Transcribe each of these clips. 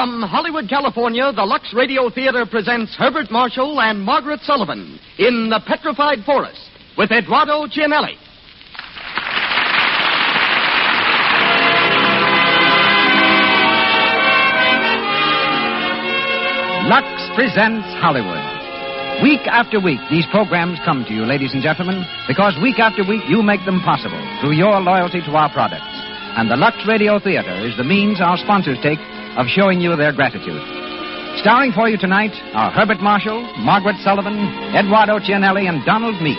From Hollywood, California, the Lux Radio Theater presents Herbert Marshall and Margaret Sullivan in The Petrified Forest with Eduardo Cianelli. Lux presents Hollywood. Week after week, these programs come to you, ladies and gentlemen, because week after week you make them possible through your loyalty to our products. And the Lux Radio Theater is the means our sponsors take of showing you their gratitude. Starring for you tonight are Herbert Marshall, Margaret Sullivan, Eduardo Cianelli, and Donald Meek.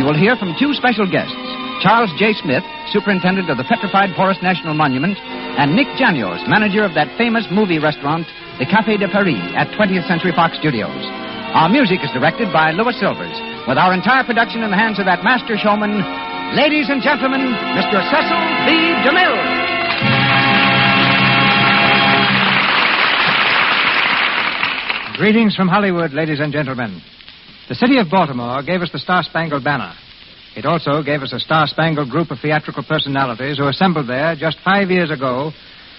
You will hear from two special guests, Charles J. Smith, Superintendent of the Petrified Forest National Monument, and Nick Janios, manager of that famous movie restaurant, the Café de Paris, at 20th Century Fox Studios. Our music is directed by Louis Silvers, with our entire production in the hands of that master showman, ladies and gentlemen, Mr. Cecil B. DeMille. Greetings from Hollywood, ladies and gentlemen. The city of Baltimore gave us the Star-Spangled Banner. It also gave us a star-spangled group of theatrical personalities who assembled there just 5 years ago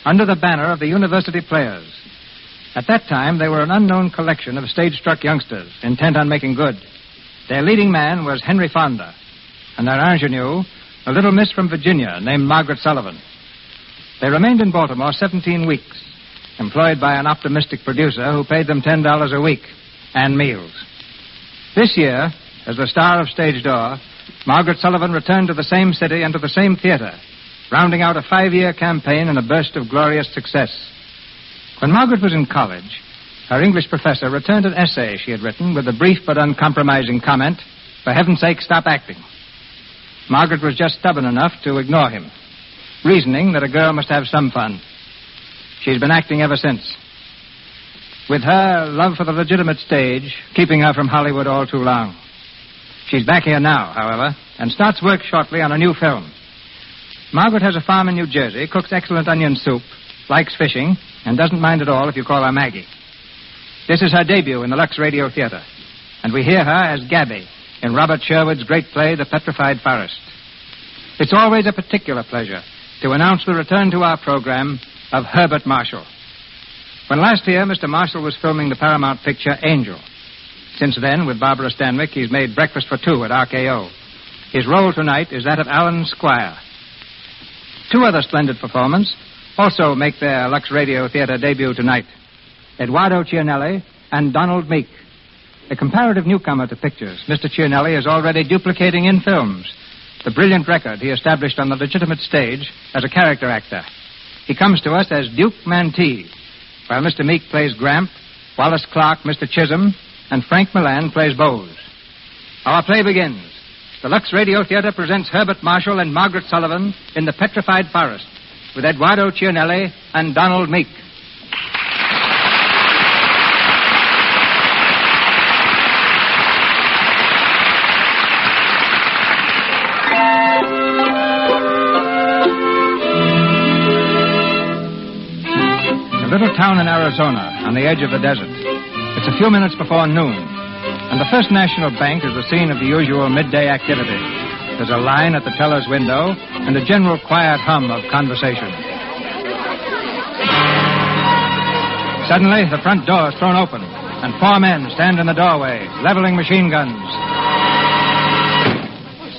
under the banner of the University Players. At that time, they were an unknown collection of stage-struck youngsters intent on making good. Their leading man was Henry Fonda, and their ingenue, a little miss from Virginia named Margaret Sullivan. They remained in Baltimore 17 weeks, employed by an optimistic producer who paid them $10 a week and meals. This year, as the star of Stage Door, Margaret Sullivan returned to the same city and to the same theater, rounding out a 5-year campaign in a burst of glorious success. When Margaret was in college, her English professor returned an essay she had written with a brief but uncompromising comment, "For heaven's sake, stop acting." Margaret was just stubborn enough to ignore him, reasoning that a girl must have some fun. She's been acting ever since, with her love for the legitimate stage keeping her from Hollywood all too long. She's back here now, however, and starts work shortly on a new film. Margaret has a farm in New Jersey, cooks excellent onion soup, likes fishing, and doesn't mind at all if you call her Maggie. This is her debut in the Lux Radio Theater, and we hear her as Gabby in Robert Sherwood's great play, The Petrified Forest. It's always a particular pleasure to announce the return to our program of Herbert Marshall. When last year, Mr. Marshall was filming the Paramount picture Angel. Since then, with Barbara Stanwyck, he's made Breakfast for Two at RKO. His role tonight is that of Alan Squire. Two other splendid performers also make their Lux Radio Theater debut tonight, Eduardo Cianelli and Donald Meek. A comparative newcomer to pictures, Mr. Cianelli is already duplicating in films the brilliant record he established on the legitimate stage as a character actor. He comes to us as Duke Mantee, while Mr. Meek plays Gramp, Wallace Clark, Mr. Chisholm, and Frank Milan plays Bose. Our play begins. The Lux Radio Theater presents Herbert Marshall and Margaret Sullivan in The Petrified Forest with Eduardo Cianelli and Donald Meek. A little town in Arizona on the edge of the desert. It's a few minutes before noon, and the First National Bank is the scene of the usual midday activity. There's a line at the teller's window and a general quiet hum of conversation. Suddenly, the front door is thrown open, and 4 men stand in the doorway, leveling machine guns.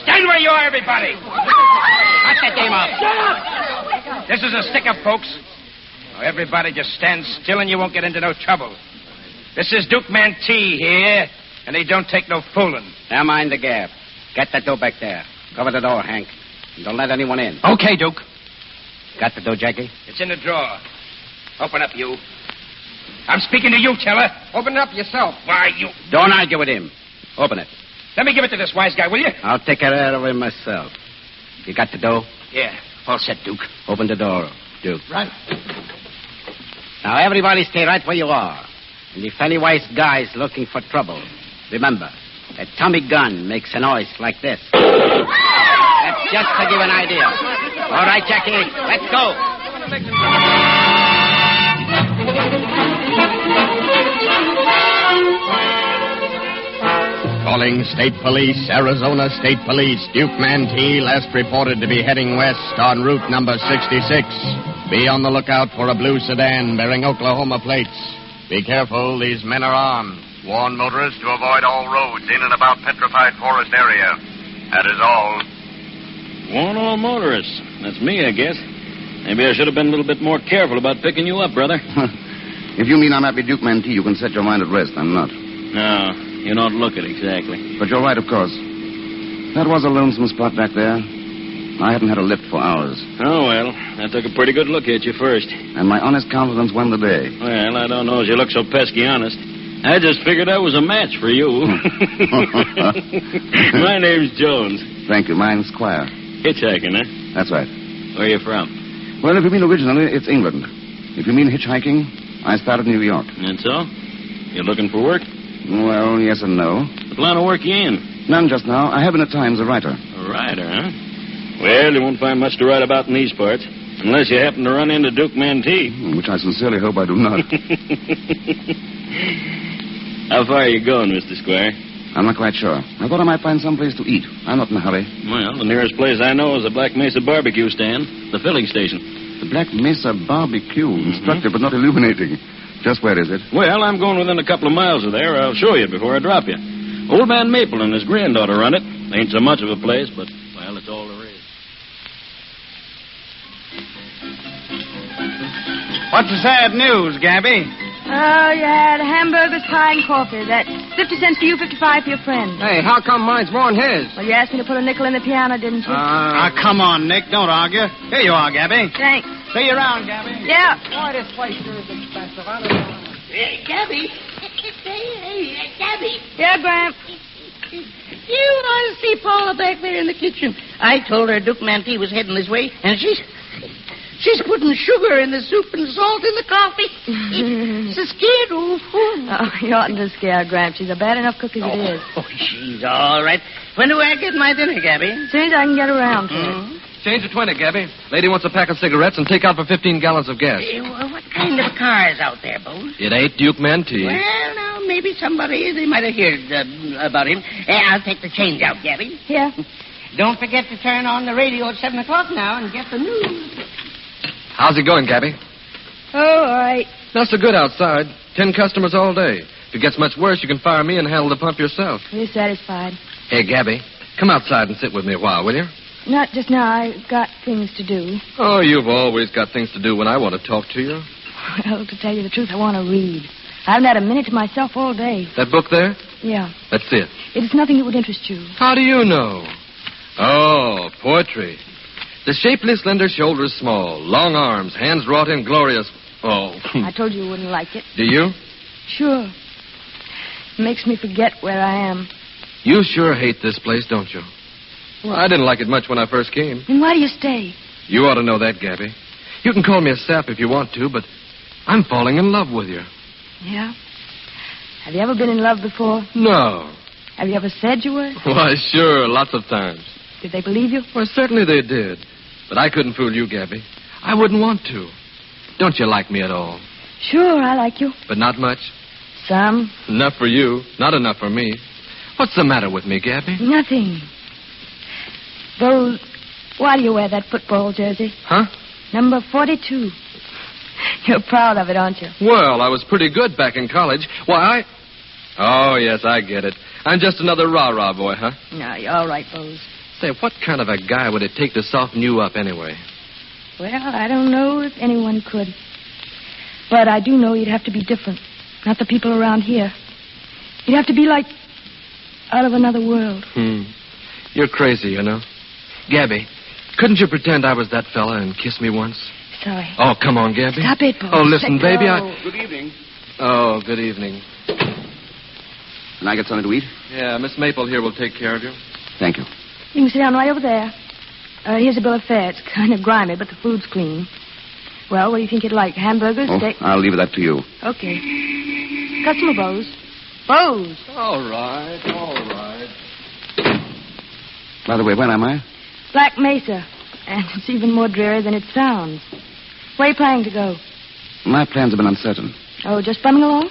Stand where you are, everybody! Cut that game off. Shut up! This is a stick-up, folks. Now, everybody just stand still and you won't get into no trouble. This is Duke Mantee here, and he don't take no fooling. Now mind the gap. Get that door back there. Cover the door, Hank. And don't let anyone in. Okay, Duke. Got the door, Jackie? It's in the drawer. Open up, you. I'm speaking to you, Teller. Open it up yourself. Why, you... Don't argue with him. Open it. Let me give it to this wise guy, will you? I'll take care of him myself. You got the door? Yeah. All set, Duke. Open the door, Duke. Right. Now, everybody stay right where you are. And if any wise guy's looking for trouble, remember, a Tommy gun makes a noise like this. That's just to give an idea. All right, Jackie, let's go. Calling State Police, Arizona State Police. Duke Mantee last reported to be heading west on route number 66. Be on the lookout for a blue sedan bearing Oklahoma plates. Be careful, these men are armed. Warn motorists to avoid all roads in and about Petrified Forest area. That is all. Warn all motorists. That's me, I guess. Maybe I should have been a little bit more careful about picking you up, brother. If you mean I'm happy Duke Mantee, you can set your mind at rest. I'm not. No, you don't look it exactly. But you're right, of course. That was a lonesome spot back there. I hadn't had a lift for hours. Oh, well, I took a pretty good look at you first. And my honest confidence won the day. Well, I don't know as you look so pesky honest. I just figured I was a match for you. My name's Jones. Thank you. Mine's Squire. Hitchhiking, huh? That's right. Where are you from? Well, if you mean originally, it's England. If you mean hitchhiking, I started in New York. And so? You looking for work? Well, yes and no. What line of work you in? None just now. I have been at times a writer. A writer, huh? Well, you won't find much to write about in these parts. Unless you happen to run into Duke Mantee. Which I sincerely hope I do not. How far are you going, Mr. Squire? I'm not quite sure. I thought I might find some place to eat. I'm not in a hurry. Well, the nearest place I know is the Black Mesa barbecue stand, the filling station. The Black Mesa barbecue. Instructive but not illuminating. Just where is it? Well, I'm going within a couple of miles of there. I'll show you before I drop you. Old man Maple and his granddaughter run it. Ain't so much of a place, but, well, it's all there is. What's the sad news, Gabby? Oh, you had hamburgers, pie, and coffee. That's 50 cents for you, 55 for your friend. Hey, how come mine's more than his? Well, you asked me to put a nickel in the piano, didn't you? Come on, Nick. Don't argue. Here you are, Gabby. Thanks. See you around, Gabby. Yeah. Boy, this place sure is expensive. I don't know. Gabby. Hey, Gabby. Yeah, Gramp. You ought to see Paula back there in the kitchen. I told her Duke Mantee was heading this way, and she's putting sugar in the soup and salt in the coffee. She's scared. Oh, you oughtn't to scare her, Gramp. She's a bad enough cook as it is. Oh, she's all right. When do I get my dinner, Gabby? As soon as I can get around to it. Change to 20, Gabby. Lady wants a pack of cigarettes and take out for 15 gallons of gas. What kind of a car is out there, Bose? It ain't Duke Mantee. Well, now, maybe somebody they might have heard about him. I'll take the change out, Gabby. Yeah. Don't forget to turn on the radio at 7 o'clock now and get the news. How's it going, Gabby? Oh, all right. Not so good outside. 10 customers all day. If it gets much worse, you can fire me and handle the pump yourself. Are you satisfied? Hey, Gabby, come outside and sit with me a while, will you? Not just now. I've got things to do. Oh, you've always got things to do when I want to talk to you. Well, to tell you the truth, I want to read. I haven't had a minute to myself all day. That book there? Yeah. Let's see it. It's nothing that would interest you. How do you know? Oh, poetry. The shapely, slender shoulders small, long arms, hands wrought in glorious... Oh. I told you wouldn't like it. Do you? Sure. It makes me forget where I am. You sure hate this place, don't you? Well, I didn't like it much when I first came. Then why do you stay? You ought to know that, Gabby. You can call me a sap if you want to, but I'm falling in love with you. Yeah? Have you ever been in love before? No. Have you ever said you were? Why, sure, lots of times. Did they believe you? Well, certainly they did. But I couldn't fool you, Gabby. I wouldn't want to. Don't you like me at all? Sure, I like you. But not much? Some. Enough for you, not enough for me. What's the matter with me, Gabby? Nothing. Those... Why do you wear that football jersey? Huh? Number 42. You're proud of it, aren't you? Well, I was pretty good back in college. Why, Oh, yes, I get it. I'm just another rah-rah boy, huh? No, you're all right, Bose. Say, what kind of a guy would it take to soften you up anyway? Well, I don't know if anyone could. But I do know you'd have to be different. Not the people around here. You'd have to be like out of another world. You're crazy, you know. Gabby, couldn't you pretend I was that fella and kiss me once? Sorry. Oh, come on, Gabby. Stop it, Bose. Oh, listen, Let baby, go. Good evening. Oh, good evening. Can I get something to eat? Yeah, Miss Maple here will take care of you. Thank you. You can sit down right over there. Here's a bill of fare. It's kind of grimy, but the food's clean. Well, what do you think you'd like? Hamburgers, steak? I'll leave that to you. Okay. Customer Bose. Bose. All right. By the way, where am I? Black Mesa. And it's even more dreary than it sounds. Where are you planning to go? My plans have been uncertain. Oh, just bumming along?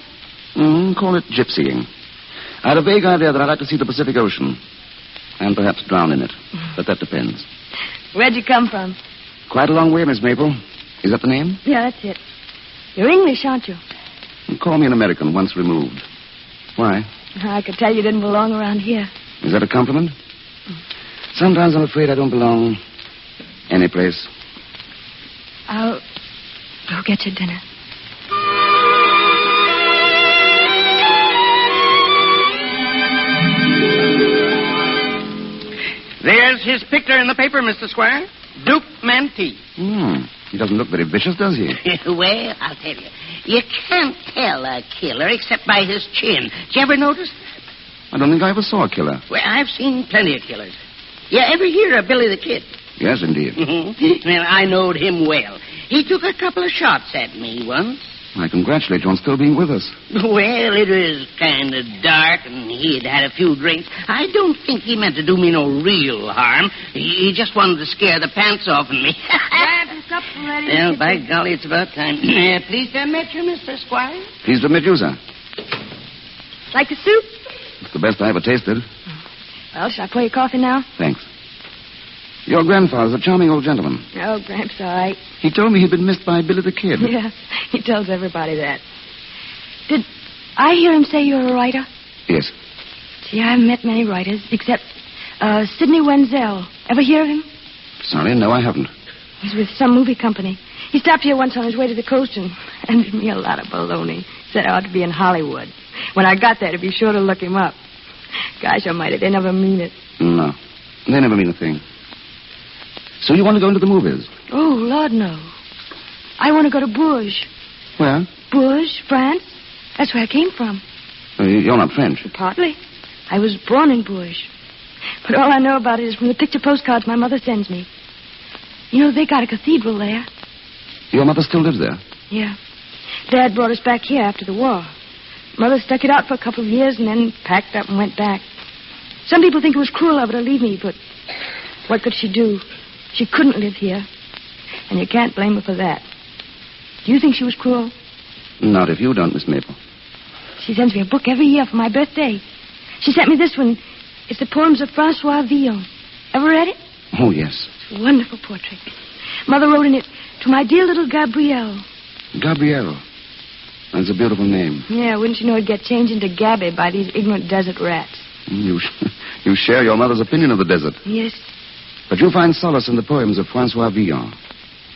Call it gypsying. I had a vague idea that I'd like to see the Pacific Ocean. And perhaps drown in it. But that depends. Where'd you come from? Quite a long way, Miss Maple. Is that the name? Yeah, that's it. You're English, aren't you? Call me an American, once removed. Why? I could tell you didn't belong around here. Is that a compliment? Sometimes I'm afraid I don't belong any place. I'll go get your dinner. There's his picture in the paper, Mr. Squire. Duke Mantee. He doesn't look very vicious, does he? Well, I'll tell you. You can't tell a killer except by his chin. Did you ever notice that? I don't think I ever saw a killer. Well, I've seen plenty of killers. You ever hear of Billy the Kid? Yes, indeed. Well, I knowed him well. He took a couple of shots at me once. I congratulate you on still being with us. Well, it was kind of dark, and he'd had a few drinks. I don't think he meant to do me no real harm. He just wanted to scare the pants off of me. Grab your cup and ready. Well, by golly, it's about time. Pleased to meet you, Mr. Squire. Pleased to meet you, sir. Like the soup? It's the best I ever tasted. Well, shall I pour your coffee now? Thanks. Your grandfather's a charming old gentleman. Oh, Gramps, all right. He told me he'd been missed by Billy the Kid. Yeah, he tells everybody that. Did I hear him say you're a writer? Yes. See, I haven't met many writers, except Sidney Wenzel. Ever hear of him? Sorry, no, I haven't. He's with some movie company. He stopped here once on his way to the coast and handed me a lot of baloney. Said I ought to be in Hollywood. When I got there, to be sure to look him up. Gosh almighty, they never mean it. No, they never mean a thing. So you want to go into the movies? Oh, Lord, no. I want to go to Bourges. Where? Bourges, France. That's where I came from. You're not French. Partly. I was born in Bourges. But all I know about it is from the picture postcards my mother sends me. You know, they got a cathedral there. Your mother still lives there? Yeah. Dad brought us back here after the war. Mother stuck it out for a couple of years and then packed up and went back. Some people think it was cruel of her to leave me, but what could she do? She couldn't live here. And you can't blame her for that. Do you think she was cruel? Not if you don't, Miss Maple. She sends me a book every year for my birthday. She sent me this one. It's the poems of Francois Villon. Ever read it? Oh, yes. It's a wonderful portrait. Mother wrote in it, "To my dear little Gabrielle." Gabrielle. That's a beautiful name. Yeah, wouldn't you know it'd get changed into Gabby by these ignorant desert rats. You share your mother's opinion of the desert. Yes. But you find solace in the poems of Francois Villon.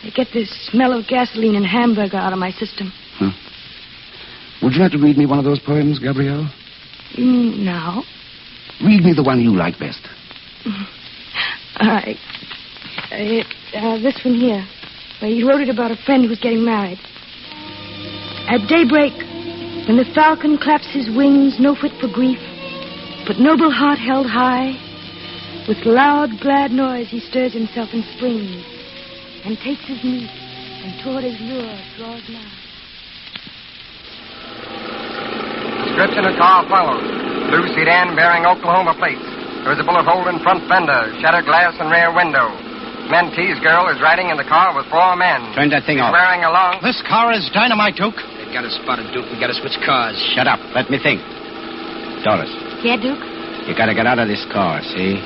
They get the smell of gasoline and hamburger out of my system. Huh. Would you like to read me one of those poems, Gabrielle? You mean now? Read me the one you like best. All right. This one here. Well, he wrote it about a friend who was getting married. At daybreak, when the falcon claps his wings, no fit for grief, but noble heart held high, with loud, glad noise he stirs himself and springs, and takes his meat, and toward his lure draws nigh. Description of car follows. Blue sedan bearing Oklahoma plates. There's a bullet hole in front fender, shattered glass and rear window. Mentee's girl is riding in the car with 4 men. Turn that thing off. Wearing a long... This car is dynamite, Duke. They've got us spotted, Duke. We got to switch cars. Shut up. Let me think. Doris. Yeah, Duke? You got to get out of this car, see?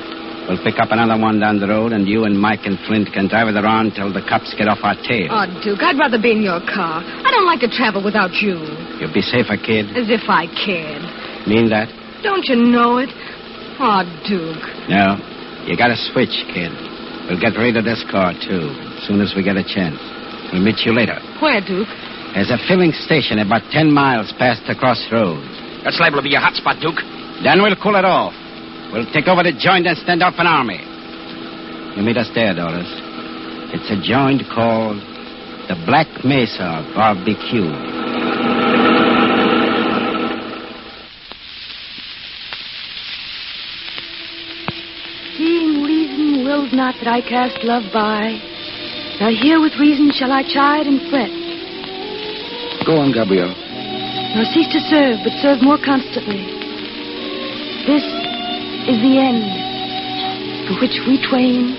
We'll pick up another one down the road, and you and Mike and Flint can drive it around till the cops get off our tail. Oh, Duke, I'd rather be in your car. I don't like to travel without you. You'll be safer, kid. As if I cared. Mean that? Don't you know it? Oh, Duke. No. You got to switch, kid. We'll get rid of this car, too, as soon as we get a chance. We'll meet you later. Where, Duke? There's a filling station about 10 miles past the crossroads. That's liable to be your hot spot, Duke. Then we'll cool it off. We'll take over the joint and stand off an army. You meet us there, Doris. It's a joint called the Black Mesa Barbecue. Seeing reason wills not that I cast love by, now here with reason shall I chide and fret. Go on, Gabrielle. Nor cease to serve, but serve more constantly. This is the end for which we twain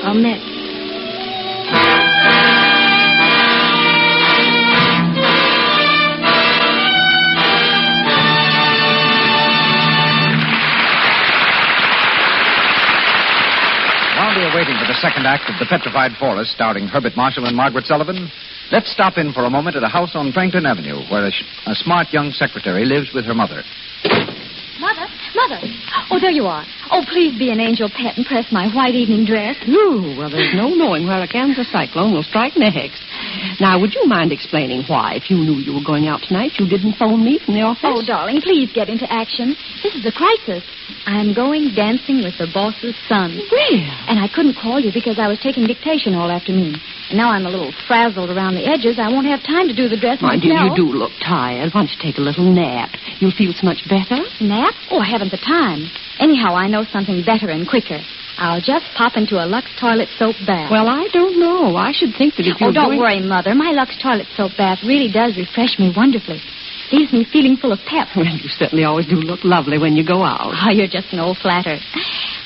are met. While we are waiting for the second act of The Petrified Forest, starring Herbert Marshall and Margaret Sullivan, let's stop in for a moment at a house on Franklin Avenue where a smart young secretary lives with her mother. Mother. Oh, there you are. Oh, please be an angel pet and press my white evening dress. Ooh, well, there's no knowing where a Kansas cyclone will strike next. Now, would you mind explaining why, if you knew you were going out tonight, you didn't phone me from the office? Oh, darling, please get into action. This is a crisis. I'm going dancing with the boss's son. Really? And I couldn't call you because I was taking dictation all afternoon. And now I'm a little frazzled around the edges. I won't have time to do the dress My myself. dear, you do look tired. Why don't you take a little nap? You'll feel so much better. Nap? Oh, I haven't the time. Anyhow, I know something better and quicker. I'll just pop into a Lux toilet soap bath. Well, I don't know. I should think that if you... Oh, don't worry, Mother. My Lux toilet soap bath really does refresh me wonderfully. Leaves me feeling full of pep. Well, you certainly always do look lovely when you go out. Oh, you're just an old flatter.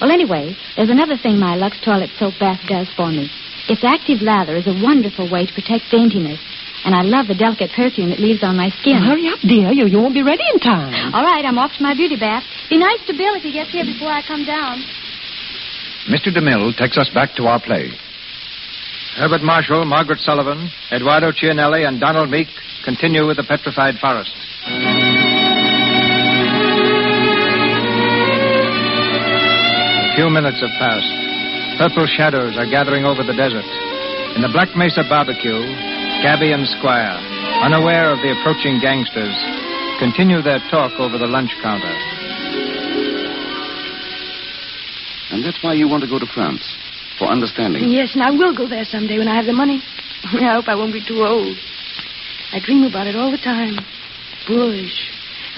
Well, anyway, there's another thing my Lux toilet soap bath does for me. Its active lather is a wonderful way to protect daintiness. And I love the delicate perfume it leaves on my skin. Well, hurry up, dear. You won't be ready in time. All right, I'm off to my beauty bath. Be nice to Bill if he gets here before I come down. Mr. DeMille takes us back to our play. Herbert Marshall, Margaret Sullivan, Eduardo Cianelli, and Donald Meek continue with The Petrified Forest. A few minutes have passed. Purple shadows are gathering over the desert. In the Black Mesa barbecue, Gabby and Squire, unaware of the approaching gangsters, continue their talk over the lunch counter. And that's why you want to go to France, for understanding. Yes, and I will go there someday when I have the money. I hope I won't be too old. I dream about it all the time. Bourges.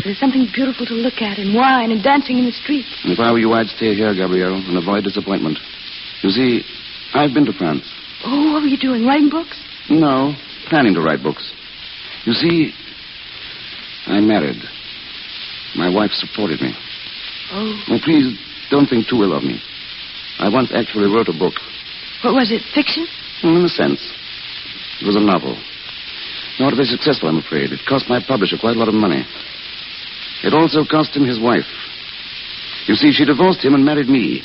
There's something beautiful to look at, and wine, and dancing in the streets. If I were you, I'd stay here, Gabrielle, and avoid disappointment. You see, I've been to France. Oh, what were you doing, writing books? No, planning to write books. You see, I married. My wife supported me. Oh. Oh, please, don't think too ill of me. I once actually wrote a book. What was it, fiction? In a sense. It was a novel. Not very successful, I'm afraid. It cost my publisher quite a lot of money. It also cost him his wife. You see, she divorced him and married me.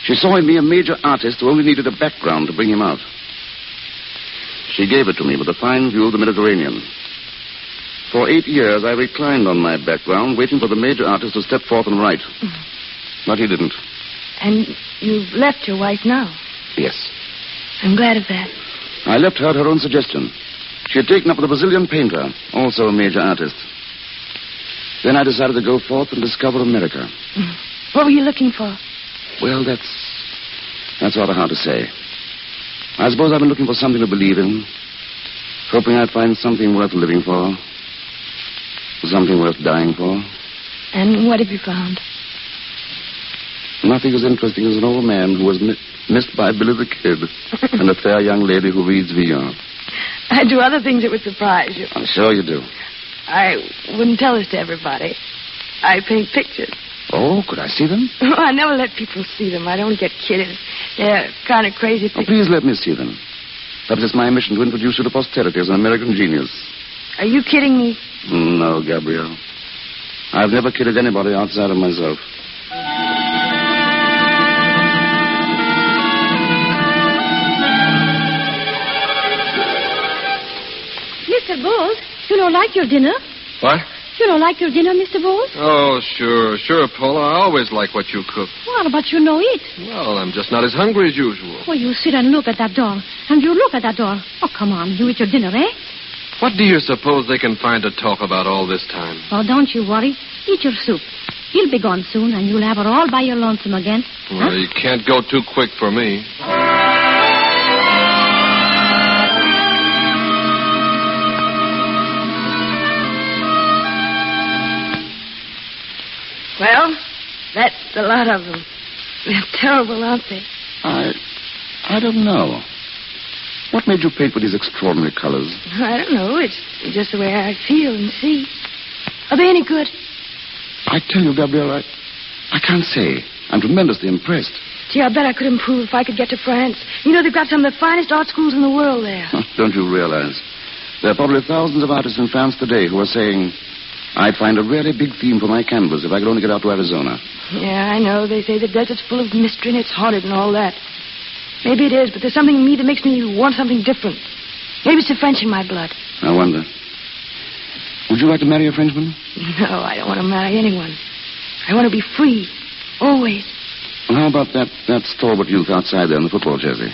She saw in me a major artist who only needed a background to bring him out. She gave it to me with a fine view of the Mediterranean. For 8 years, I reclined on my background, waiting for the major artist to step forth and write. But he didn't. And you've left your wife now? Yes. I'm glad of that. I left her at her own suggestion. She had taken up with a Brazilian painter, also a major artist. Then I decided to go forth and discover America. What were you looking for? Well, that's rather hard to say. I suppose I've been looking for something to believe in, hoping I'd find something worth living for, something worth dying for. And what have you found? Nothing as interesting as an old man who was missed by Billy the Kid and a fair young lady who reads Villon. I do other things that would surprise you. I'm sure you do. I wouldn't tell this to everybody. I paint pictures. Oh, could I see them? Oh, I never let people see them. I don't get kidded. They're kind of crazy pictures. Oh, please let me see them. Perhaps it's my mission to introduce you to posterity as an American genius. Are you kidding me? No, Gabrielle. I've never kidded anybody outside of myself. Mr. Bowles, you don't like your dinner? What? You don't like your dinner, Mr. Bowles? Oh, sure, Paula. I always like what you cook. Well, but you know it. Well, I'm just not as hungry as usual. Well, you sit and look at that door. And you look at that door. Oh, come on. You eat your dinner, eh? What do you suppose they can find to talk about all this time? Oh, don't you worry. Eat your soup. He'll be gone soon, and you'll have her all by your lonesome again. Well, you can't go too quick for me. Well, that's a lot of them. They're terrible, aren't they? I don't know. What made you paint with these extraordinary colors? I don't know. It's just the way I feel and see. Are they any good? I tell you, Gabrielle, I can't say. I'm tremendously impressed. Gee, I bet I could improve if I could get to France. You know, they've got some of the finest art schools in the world there. Don't you realize? There are probably thousands of artists in France today who are saying, I'd find a really big theme for my canvas if I could only get out to Arizona. Yeah, I know. They say the desert's full of mystery and it's haunted and all that. Maybe it is, but there's something in me that makes me want something different. Maybe it's the French in my blood. I wonder. Would you like to marry a Frenchman? No, I don't want to marry anyone. I want to be free. Always. Well, how about that stalwart youth outside there in the football jersey?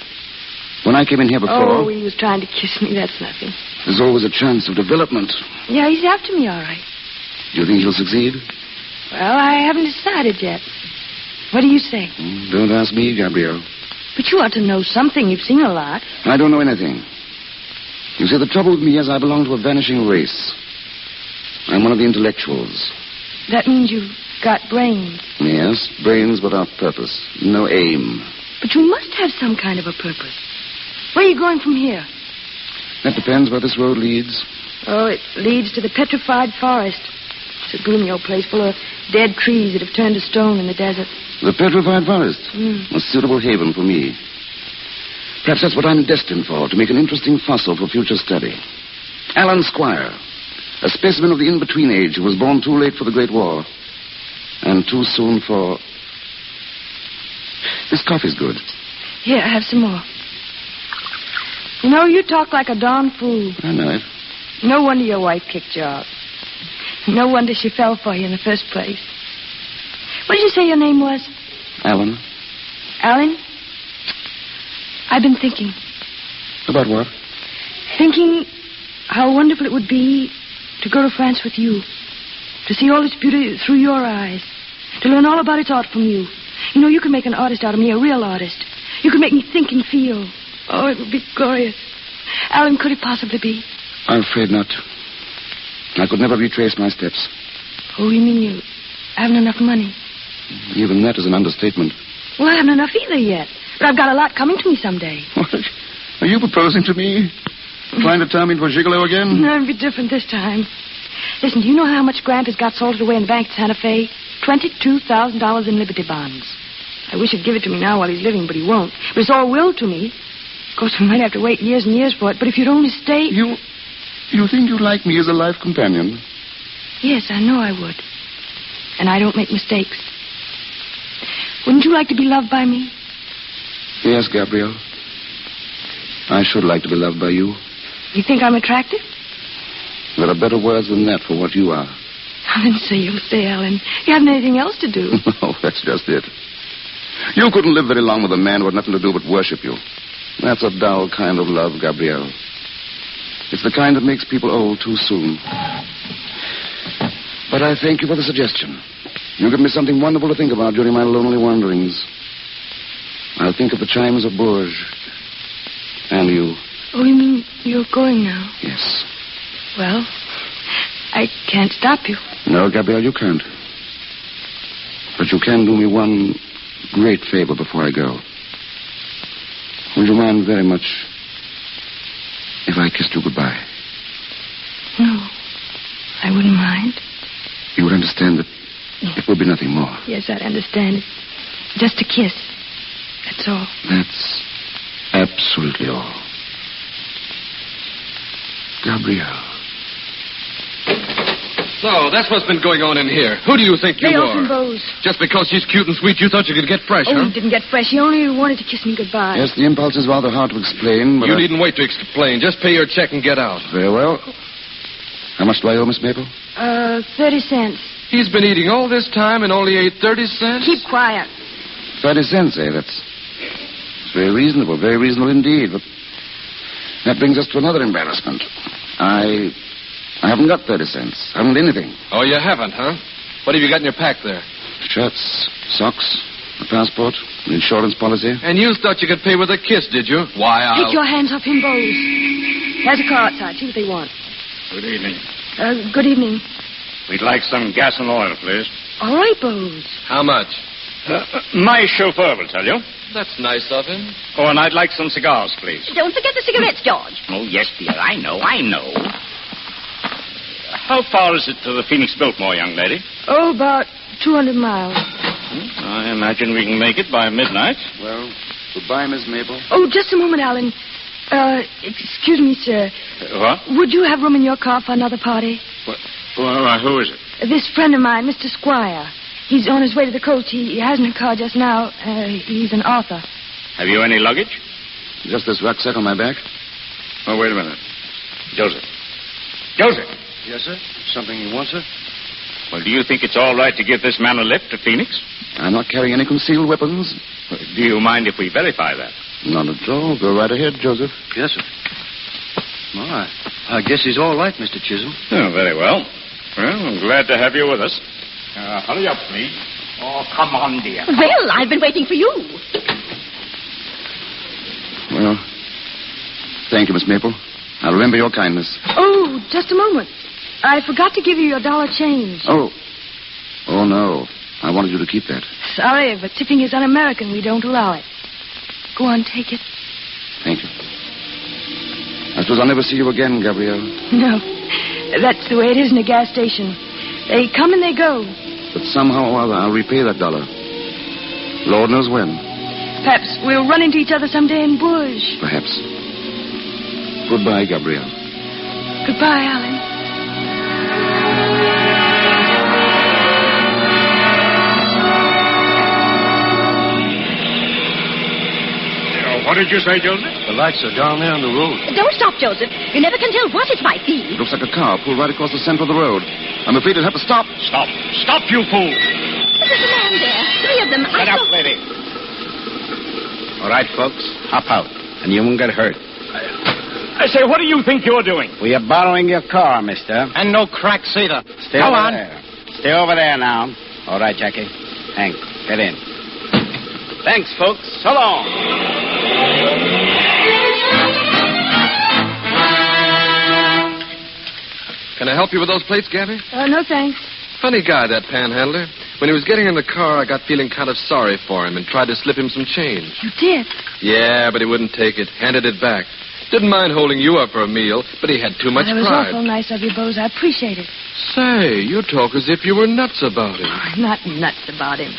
When I came in here before... Oh, he was trying to kiss me. That's nothing. There's always a chance of development. Yeah, he's after me, all right. Do you think he'll succeed? Well, I haven't decided yet. What do you say? Don't ask me, Gabrielle. But you ought to know something. You've seen a lot. I don't know anything. You see, the trouble with me is I belong to a vanishing race. I'm one of the intellectuals. That means you've got brains. Yes, brains without purpose. No aim. But you must have some kind of a purpose. Where are you going from here? That depends where this road leads. Oh, it leads to the Petrified Forest. It's a gloomy old place full of dead trees that have turned to stone in the desert. The Petrified Forest? A suitable haven for me. Perhaps that's what I'm destined for, to make an interesting fossil for future study. Alan Squire, a specimen of the in-between age who was born too late for the Great War and too soon for... This coffee's good. Here, have some more. You know, you talk like a darn fool. I know it. No wonder your wife kicked you out. No wonder she fell for you in the first place. What did you say your name was? Alan. Alan? I've been thinking. About what? Thinking how wonderful it would be to go to France with you. To see all its beauty through your eyes. To learn all about its art from you. You know, you could make an artist out of me, a real artist. You could make me think and feel. Oh, it would be glorious. Alan, could it possibly be? I'm afraid not. I could never retrace my steps. Oh, you mean you haven't enough money? Even that is an understatement. Well, I haven't enough either yet. But I've got a lot coming to me someday. What? Are you proposing to me? Trying to turn me into a gigolo again? No, it'll be different this time. Listen, do you know how much Grant has got salted away in the bank at Santa Fe? $22,000 in Liberty bonds. I wish he'd give it to me now while he's living, but he won't. But it's all willed to me. Of course, we might have to wait years and years for it, but if you'd only stay... You think you'd like me as a life companion? Yes, I know I would. And I don't make mistakes. Wouldn't you like to be loved by me? Yes, Gabrielle. I should like to be loved by you. You think I'm attractive? There are better words than that for what you are. Then so you'll stay, Alan. You haven't anything else to do. No, that's just it. You couldn't live very long with a man who had nothing to do but worship you. That's a dull kind of love, Gabrielle. It's the kind that makes people old too soon. But I thank you for the suggestion. You give me something wonderful to think about during my lonely wanderings. I'll think of the chimes of Bourges. And you. Oh, you mean you're going now? Yes. Well, I can't stop you. No, Gabrielle, you can't. But you can do me one great favor before I go. Would you mind very much if I kissed you goodbye? No, I wouldn't mind. You would understand that it would be nothing more. Yes, I'd understand it. Just a kiss. That's all. That's absolutely all. Gabrielle. So, that's what's been going on in here. Who do you think you Lay are? off him, Bose. Just because she's cute and sweet, you thought you could get fresh, huh? He didn't get fresh. He only wanted to kiss me goodbye. Yes, the impulse is rather hard to explain, but You needn't wait to explain. Just pay your check and get out. Very well. How much do I owe, Miss Maple? 30 cents. He's been eating all this time and only ate 30 cents? Keep quiet. 30 cents, eh? That's very reasonable indeed. But that brings us to another embarrassment. I haven't got 30 cents. I haven't anything. Oh, you haven't, huh? What have you got in your pack there? Shirts, socks, a passport, an insurance policy. And you thought you could pay with a kiss, did you? Why, Take your hands off him, Bose. There's a car outside. See what they want. Good evening. Good evening. We'd like some gas and oil, please. All right, Bose. How much? My chauffeur will tell you. That's nice of him. Oh, and I'd like some cigars, please. Don't forget the cigarettes, George. Oh, yes, dear. I know. How far is it to the Phoenix Biltmore, young lady? Oh, about 200 miles. I imagine we can make it by midnight. Well, goodbye, Miss Maple. Oh, just a moment, Alan. Excuse me, sir. What? Would you have room in your car for another party? Well, who is it? This friend of mine, Mr. Squire. He's on his way to the coast. He hasn't a car just now. He's an author. Have you any luggage? Just this rucksack on my back. Oh, wait a minute. Joseph. Joseph! Yes, sir? Something you want, sir? Well, do you think it's all right to give this man a lift to Phoenix? I'm not carrying any concealed weapons. Do you mind if we verify that? Not at all. Go right ahead, Joseph. Yes, sir. Well, I guess he's all right, Mr. Chisholm. Oh, very well. Well, I'm glad to have you with us. Hurry up, please. Oh, come on, dear. Well, I've been waiting for you. Well, thank you, Miss Maple. I'll remember your kindness. Oh, just a moment. I forgot to give you your dollar change. Oh. Oh, no. I wanted you to keep that. Sorry, but tipping is un-American. We don't allow it. Go on, take it. Thank you. I suppose I'll never see you again, Gabrielle. No. That's the way it is in a gas station. They come and they go. But somehow or other, I'll repay that dollar. Lord knows when. Perhaps we'll run into each other someday in Bush. Perhaps. Goodbye, Gabrielle. Goodbye, Alan. What did you say, Joseph? The lights are down there on the road. Don't stop, Joseph. You never can tell what it might be. It looks like a car pulled right across the center of the road. I'm afraid it'll have to stop. Stop. Stop, you fool. There's a man there. 3 of them. Shut up, lady. All right, folks. Hop out, and you won't get hurt. I say, what do you think you're doing? We are borrowing your car, mister. And no cracks either. Stay Go over on. there. Stay over there now. All right, Jackie. Hank, get in. Thanks, folks. So long. Can I help you with those plates, Gabby? No, thanks. Funny guy, that panhandler. When he was getting in the car, I got feeling kind of sorry for him and tried to slip him some change. You did? Yeah, but he wouldn't take it. Handed it back. Didn't mind holding you up for a meal, but he had too much That was pride. awful nice of you, Bose. I appreciate it. Say, you talk as if you were nuts about him. I'm not nuts about him.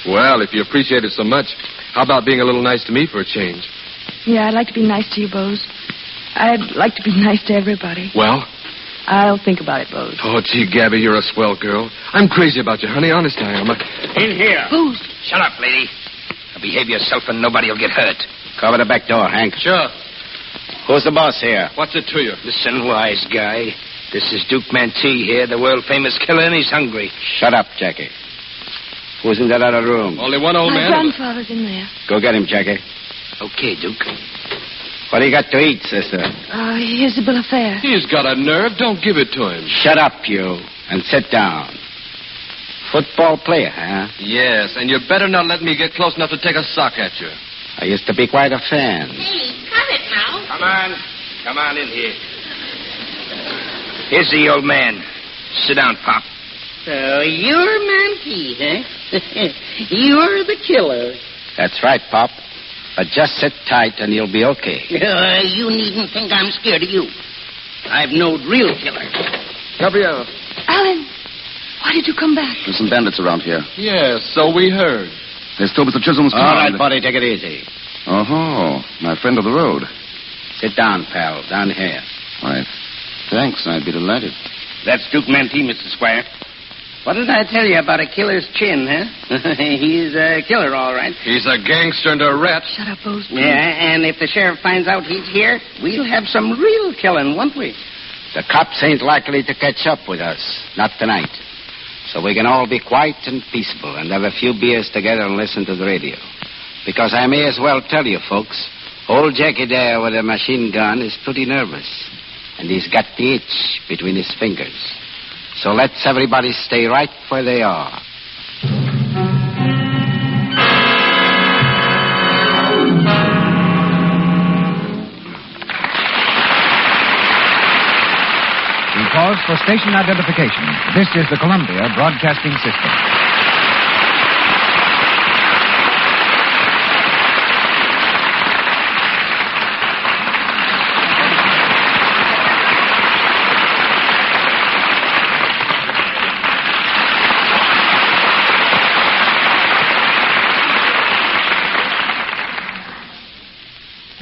Well, if you appreciate it so much, how about being a little nice to me for a change? Yeah, I'd like to be nice to you, Bose. I'd like to be nice to everybody. Well? I'll think about it, Bose. Oh, gee, Gabby, you're a swell girl. I'm crazy about you, honey. Honest, I am. In here. Bose. Shut up, lady. Now behave yourself and nobody will get hurt. Cover the back door, Hank. Sure. Who's the boss here? What's it to you? Listen, wise guy. This is Duke Mantee here, the world-famous killer, and he's hungry. Shut up, Jackie. Who's in that other room? Only one old My man. grandfather's in there. Go get him, Jackie. Okay, Duke. What do you got to eat, sister? Here's the bill of fare. He's got a nerve. Don't give it to him. Shut up, you, and sit down. Football player, huh? Yes, and you better not let me get close enough to take a sock at you. I used to be quite a fan. Hey, cut it now. Come on. Come on in here. Here's the old man. Sit down, Pop. So you're Mantee, huh? You're the killer. That's right, Pop. But just sit tight and you'll be okay. You needn't think I'm scared of you. I've knowed real killers. Gabrielle. Alan, why did you come back? There's some bandits around here. Yes, so we heard. They stole Mr. Chisholm's car. All right, buddy, take it easy. Oh, my friend of the road. Sit down, pal, down here. Why, thanks. I'd be delighted. That's Duke Mantee, Mr. Squire. What did I tell you about a killer's chin, huh? He's a killer, all right. He's a gangster and a rat. Shut up, Bose. Yeah, and if the sheriff finds out he's here, we'll have some real killing, won't we? The cops ain't likely to catch up with us. Not tonight. So we can all be quiet and peaceable and have a few beers together and listen to the radio. Because I may as well tell you, folks, old Jackie there with a machine gun is pretty nervous. And he's got the itch between his fingers. So let's everybody stay right where they are. We pause for station identification. This is the Columbia Broadcasting System.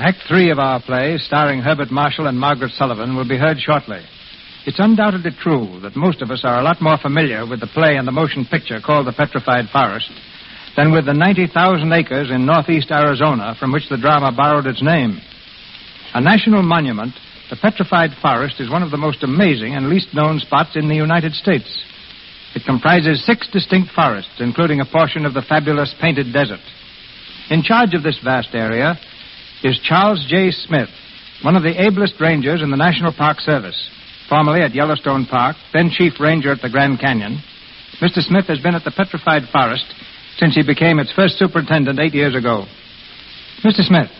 Act 3 of our play, starring Herbert Marshall and Margaret Sullivan, will be heard shortly. It's undoubtedly true that most of us are a lot more familiar with the play and the motion picture called The Petrified Forest than with the 90,000 acres in northeast Arizona from which the drama borrowed its name. A national monument, the Petrified Forest is one of the most amazing and least known spots in the United States. It comprises 6 distinct forests, including a portion of the fabulous Painted Desert. In charge of this vast area is Charles J. Smith, one of the ablest rangers in the National Park Service. Formerly at Yellowstone Park, then chief ranger at the Grand Canyon, Mr. Smith has been at the Petrified Forest since he became its first superintendent 8 years ago. Mr. Smith,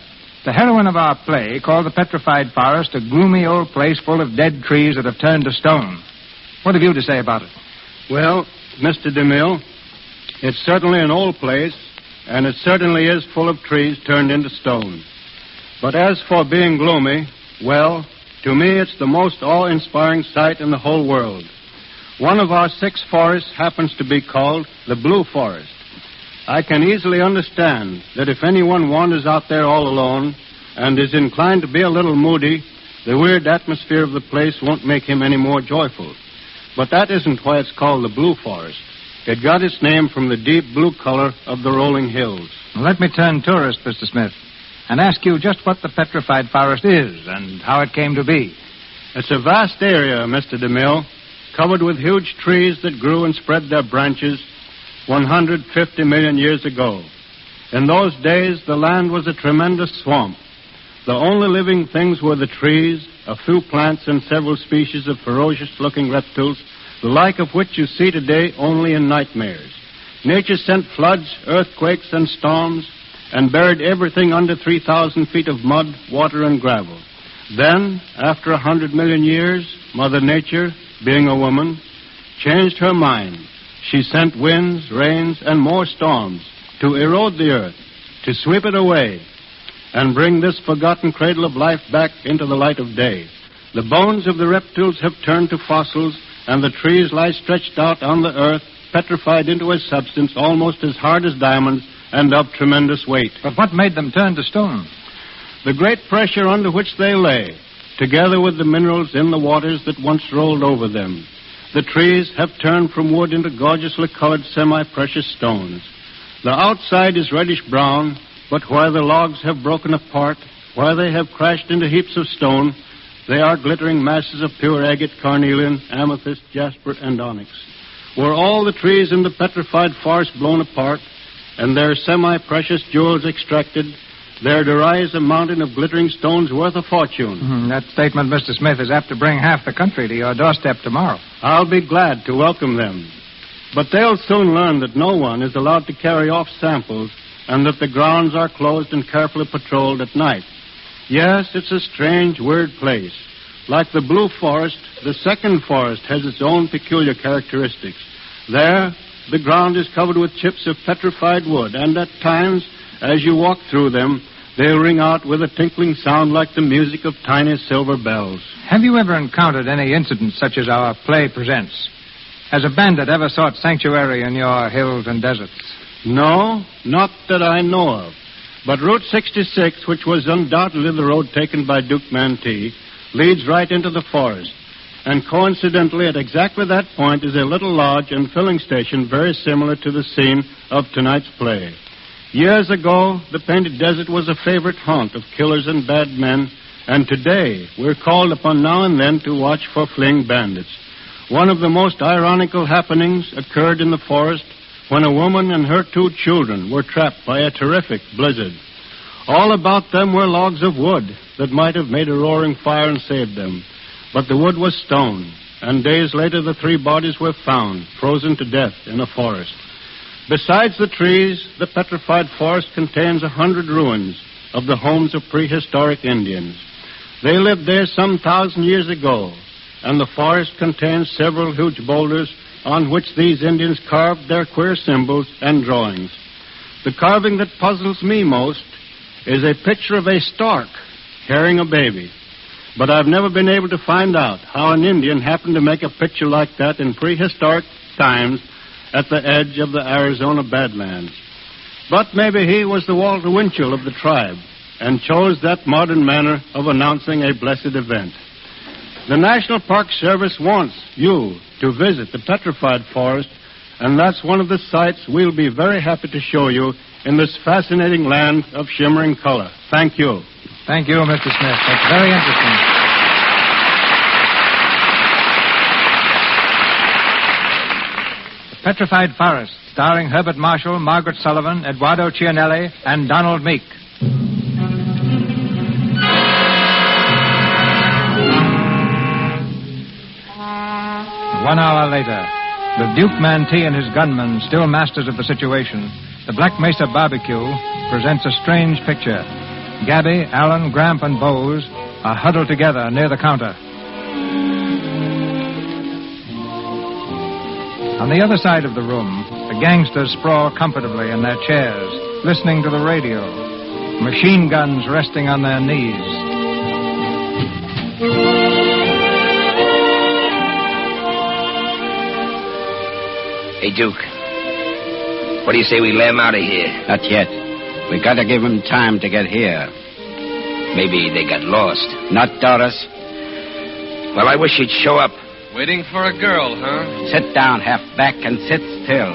the heroine of our play called the Petrified Forest a gloomy old place full of dead trees that have turned to stone. What have you to say about it? Well, Mr. DeMille, it's certainly an old place, and it certainly is full of trees turned into stone. But as for being gloomy, well, to me it's the most awe-inspiring sight in the whole world. One of our 6 forests happens to be called the Blue Forest. I can easily understand that if anyone wanders out there all alone and is inclined to be a little moody, the weird atmosphere of the place won't make him any more joyful. But that isn't why it's called the Blue Forest. It got its name from the deep blue color of the rolling hills. Well, let me turn tourist, Mr. Smith, and ask you just what the Petrified Forest is and how it came to be. It's a vast area, Mr. DeMille, covered with huge trees that grew and spread their branches 150 million years ago. In those days, the land was a tremendous swamp. The only living things were the trees, a few plants, and several species of ferocious-looking reptiles, the like of which you see today only in nightmares. Nature sent floods, earthquakes, and storms, and buried everything under 3,000 feet of mud, water, and gravel. Then, after 100 million years, Mother Nature, being a woman, changed her mind. She sent winds, rains, and more storms to erode the earth, to sweep it away, and bring this forgotten cradle of life back into the light of day. The bones of the reptiles have turned to fossils, and the trees lie stretched out on the earth, petrified into a substance almost as hard as diamonds and of tremendous weight. But what made them turn to stone? The great pressure under which they lay, together with the minerals in the waters that once rolled over them. The trees have turned from wood into gorgeously colored semi-precious stones. The outside is reddish-brown, but where the logs have broken apart, where they have crashed into heaps of stone, they are glittering masses of pure agate, carnelian, amethyst, jasper, and onyx. Were all the trees in the Petrified Forest blown apart, and their semi-precious jewels extracted, there'd arise a mountain of glittering stones worth a fortune. That statement, Mr. Smith, is apt to bring half the country to your doorstep tomorrow. I'll be glad to welcome them. But they'll soon learn that no one is allowed to carry off samples and that the grounds are closed and carefully patrolled at night. Yes, it's a strange, weird place. Like the Blue Forest, the second forest has its own peculiar characteristics. There, the ground is covered with chips of petrified wood, and at times, as you walk through them, they'll ring out with a tinkling sound like the music of tiny silver bells. Have you ever encountered any incident such as our play presents? Has a bandit ever sought sanctuary in your hills and deserts? No, not that I know of. But Route 66, which was undoubtedly the road taken by Duke Mantee, leads right into the forest. And coincidentally, at exactly that point is a little lodge and filling station very similar to the scene of tonight's play. Years ago, the Painted Desert was a favorite haunt of killers and bad men, and today we're called upon now and then to watch for fleeing bandits. One of the most ironical happenings occurred in the forest when a woman and her 2 children were trapped by a terrific blizzard. All about them were logs of wood that might have made a roaring fire and saved them. But the wood was stone, and days later the 3 bodies were found, frozen to death in a forest. Besides the trees, the Petrified Forest contains 100 ruins of the homes of prehistoric Indians. They lived there some 1,000 years ago, and the forest contains several huge boulders on which these Indians carved their queer symbols and drawings. The carving that puzzles me most is a picture of a stork carrying a baby. But I've never been able to find out how an Indian happened to make a picture like that in prehistoric times at the edge of the Arizona Badlands. But maybe he was the Walter Winchell of the tribe and chose that modern manner of announcing a blessed event. The National Park Service wants you to visit the Petrified Forest And that's one of the sights we'll be very happy to show you in this fascinating land of shimmering color. Thank you. Thank you, Mr. Smith. That's very interesting. The Petrified Forest, starring Herbert Marshall, Margaret Sullivan, Eduardo Cianelli, and Donald Meek. 1 hour later, with Duke Mantee and his gunmen still masters of the situation, the Black Mesa barbecue presents a strange picture. Gabby, Allen, Gramp, and Bose are huddled together near the counter. On the other side of the room, the gangsters sprawl comfortably in their chairs, listening to the radio, machine guns resting on their knees. Hey, Duke. What do you say we lay him out of here? Not yet. We gotta give him time to get here. Maybe they got lost. Not Doris. Well, I wish he'd show up. Waiting for a girl, huh? Sit down, halfback, and sit still.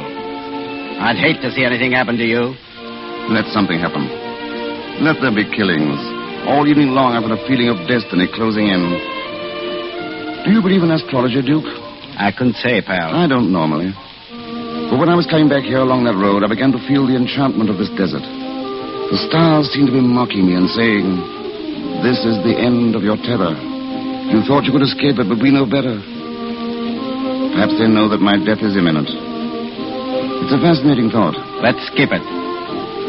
I'd hate to see anything happen to you. Let something happen. Let there be killings. All evening long, I've had a feeling of destiny closing in. Do you believe in astrology, Duke? I couldn't say, pal. I don't normally. But when I was coming back here along that road, I began to feel the enchantment of this desert. The stars seemed to be mocking me and saying, "This is the end of your terror. You thought you could escape it, but we know better." Perhaps they know that my death is imminent. It's a fascinating thought. Let's skip it.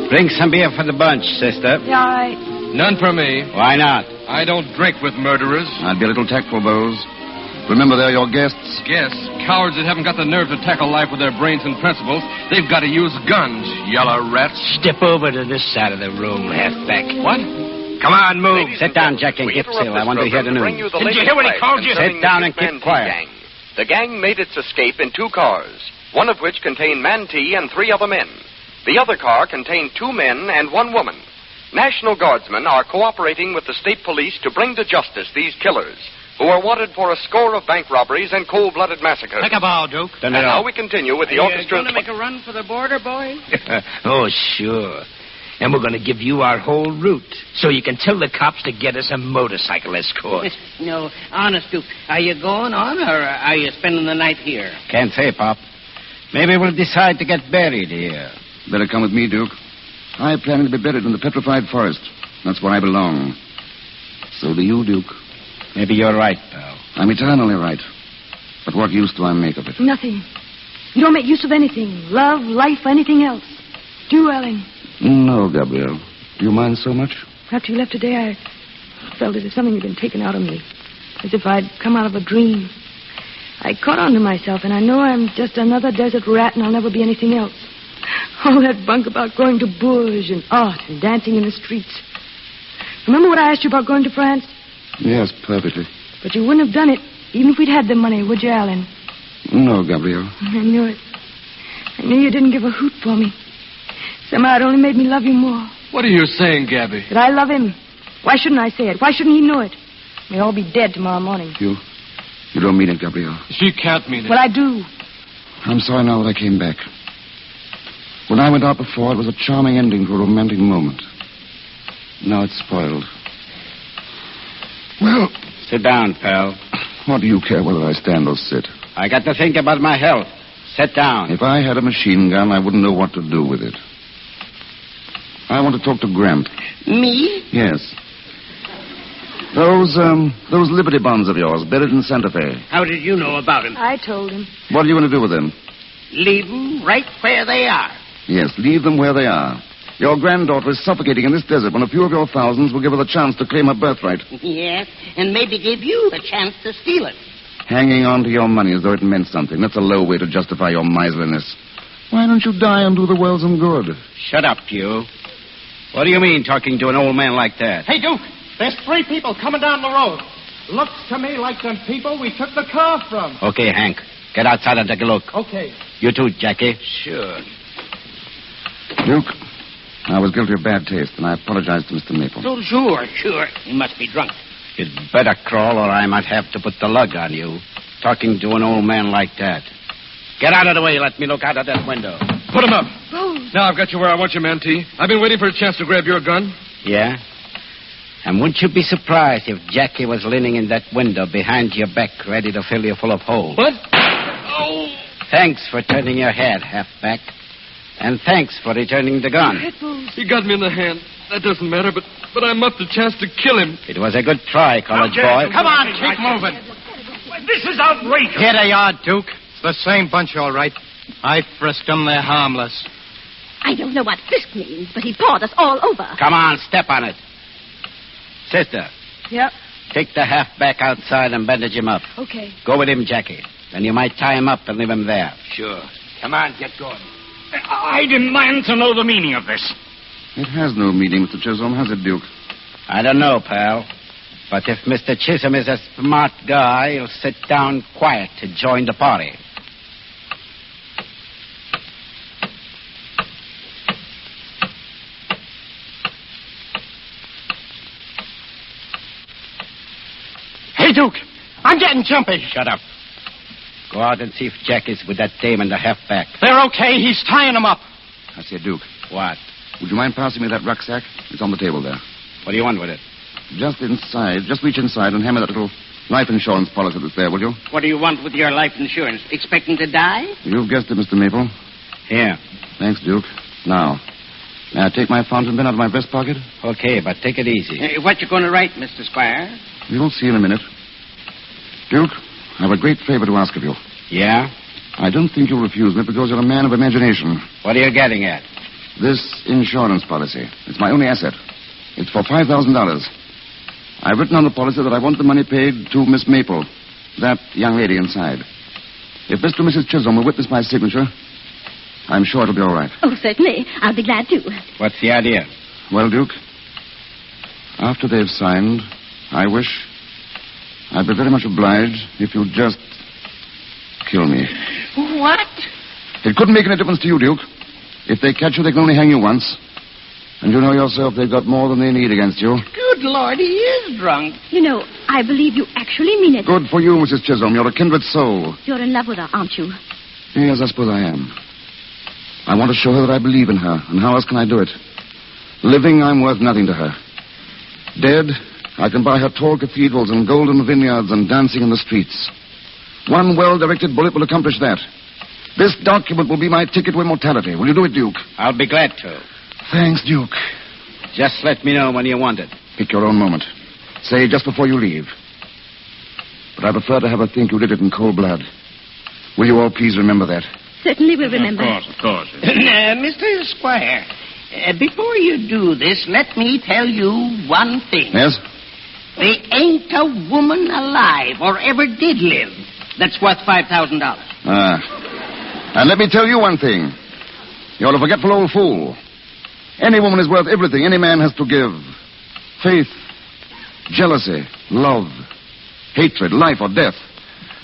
Bring some beer for the bunch, sister. Yeah, None for me. Why not? I don't drink with murderers. I'd be a little tactful, Bose. Remember, they're your guests. Guests? Cowards that haven't got the nerve to tackle life with their brains and principles. They've got to use guns, yellow rats. Step over to this side of the room, halfback. What? Come on, move. Sit down, Jack, and get still. I want to hear the news. Didn't you hear what he called you? Sit down and keep quiet. Gang. The gang made its escape in 2 cars, one of which contained Mantee and 3 other men. The other car contained 2 men and 1 woman. National Guardsmen are cooperating with the state police to bring to justice these killers, who are wanted for a score of bank robberies and cold-blooded massacres. Take a bow, Duke. And now we continue with the orchestra. Going to make a run for the border, boys? Oh, sure. And we're going to give you our whole route, so you can tell the cops to get us a motorcycle escort. No, honest, Duke. Are you going on, or are you spending the night here? Can't say, Pop. Maybe we'll decide to get buried here. Better come with me, Duke. I plan to be buried in the Petrified Forest. That's where I belong. So do you, Duke. Maybe you're right, pal. I'm eternally right. But what use do I make of it? nothing. You don't make use of anything. Love, life, anything else. Do you, Ellen? No, Gabrielle. Do you mind so much? After you left today, I felt as if something had been taken out of me. As if I'd come out of a dream. I caught on to myself, and I know I'm just another desert rat, and I'll never be anything else. All that bunk about going to Bourges and art and dancing in the streets. Remember what I asked you about going to France? Yes, perfectly. But you wouldn't have done it, even if we'd had the money, would you, Alan? No, Gabrielle. I knew it. I knew you didn't give a hoot for me. Somehow it only made me love you more. What are you saying, Gabby? That I love him. Why shouldn't I say it? Why shouldn't he know it? We'll all be dead tomorrow morning. You don't mean it, Gabrielle. She can't mean it. Well, I do. I'm sorry now that I came back. When I went out before, it was a charming ending to a romantic moment. Now it's spoiled. Well... Sit down, pal. What do you care whether I stand or sit? I got to think about my health. Sit down. If I had a machine gun, I wouldn't know what to do with it. I want to talk to Gramp. Me? Yes. Those Liberty bonds of yours, buried in Santa Fe. How did you know about him? I told him. What are you going to do with them? Leave them right where they are. Yes, leave them where they are. Your granddaughter is suffocating in this desert when a few of your thousands will give her the chance to claim her birthright. Yes, and maybe give you the chance to steal it. Hanging on to your money as though it meant something. That's a low way to justify your miserliness. Why don't you die and do the world some good? Shut up, you. What do you mean, talking to an old man like that? Hey, Duke, there's 3 people coming down the road. Looks to me like them people we took the car from. Okay, Hank. Get outside and take a look. Okay. You too, Jackie. Sure. Duke, I was guilty of bad taste, and I apologize to Mr. Maple. Oh, sure. He must be drunk. You'd better crawl, or I might have to put the lug on you. Talking to an old man like that. Get out of the way. Let me look out of that window. Put him up. Rose. Now I've got you where I want you, Mantee. I've been waiting for a chance to grab your gun. Yeah? And wouldn't you be surprised if Jackie was leaning in that window behind your back, ready to fill you full of holes? What? Oh! Thanks for turning your head, halfback. And thanks for returning the gun. He got me in the hand. That doesn't matter, but I muffed the chance to kill him. It was a good try, college boy. Come on, keep moving. This is outrageous. Here they are, Duke. It's the same bunch, all right. I frisked them. They're harmless. I don't know what frisk means, but he pawed us all over. Come on, step on it. Sister, Yep. take the halfback outside and bandage him up. Okay. Go with him, Jackie. Then you might tie him up and leave him there. Sure. Come on, get going. I demand to know the meaning of this. It has no meaning, Mr. Chisholm, has it, Duke? I don't know, pal. But if Mr. Chisholm is a smart guy, he'll sit down quiet to join the party. Hey, Duke, I'm getting jumpy. Shut up. Go out and see if Jack is with that dame and the halfback. They're okay. He's tying them up. I say, Duke. What? Would you mind passing me that rucksack? It's on the table there. What do you want with it? Just inside. Just reach inside and hammer that little life insurance policy that's there, will you? What do you want with your life insurance? Expecting to die? You've guessed it, Mr. Maple. Here. Thanks, Duke. Now, may I take my fountain pen out of my vest pocket? Okay, but take it easy. What you going to write, Mr. Squire? You'll see in a minute. Duke, I have a great favor to ask of you. Yeah? I don't think you'll refuse me because you're a man of imagination. What are you getting at? This insurance policy. It's my only asset. It's for $5,000. I've written on the policy that I want the money paid to Miss Maple, that young lady inside. If Mr. and Mrs. Chisholm will witness my signature, I'm sure it'll be all right. Oh, certainly. I'll be glad to. What's the idea? Well, Duke, after they've signed, I'd be very much obliged if you'd just kill me. What? It couldn't make any difference to you, Duke. If they catch you, they can only hang you once. And you know yourself they've got more than they need against you. Good Lord, he is drunk. You know, I believe you actually mean it. Good for you, Mrs. Chisholm. You're a kindred soul. You're in love with her, aren't you? Yes, I suppose I am. I want to show her that I believe in her. And how else can I do it? Living, I'm worth nothing to her. Dead, I can buy her tall cathedrals and golden vineyards and dancing in the streets. One well-directed bullet will accomplish that. This document will be my ticket to immortality. Will you do it, Duke? I'll be glad to. Thanks, Duke. Just let me know when you want it. Pick your own moment. Say just before you leave. But I prefer to have her think you did it in cold blood. Will you all please remember that? Certainly we'll remember. Of course. Mr. Squire, before you do this, let me tell you one thing. Yes? There ain't a woman alive or ever did live that's worth $5,000. And let me tell you one thing. You're a forgetful old fool. Any woman is worth everything any man has to give. Faith, jealousy, love, hatred, life or death.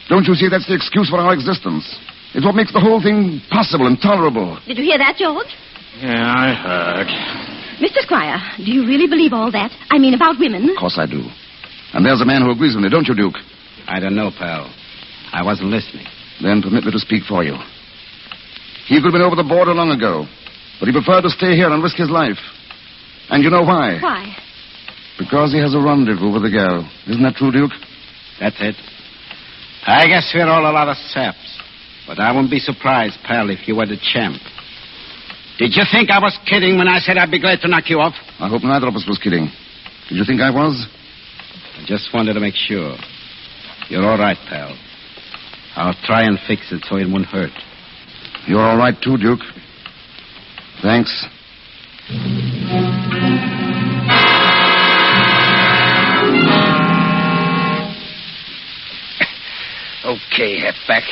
Don't you see that's the excuse for our existence? It's what makes the whole thing possible and tolerable. Did you hear that, George? Yeah, I heard. Mr. Squire, do you really believe all that? I mean, about women? Of course I do. And there's a man who agrees with me, don't you, Duke? I don't know, pal. I wasn't listening. Then permit me to speak for you. He could have been over the border long ago, but he preferred to stay here and risk his life. And you know why? Why? Because he has a rendezvous with a girl. Isn't that true, Duke? That's it. I guess we're all a lot of saps. But I wouldn't be surprised, pal, if you were the champ. Did you think I was kidding when I said I'd be glad to knock you off? I hope neither of us was kidding. Did you think I was? I just wanted to make sure. You're all right, pal. I'll try and fix it so it won't hurt. You're all right, too, Duke. Thanks. Okay, Halfback.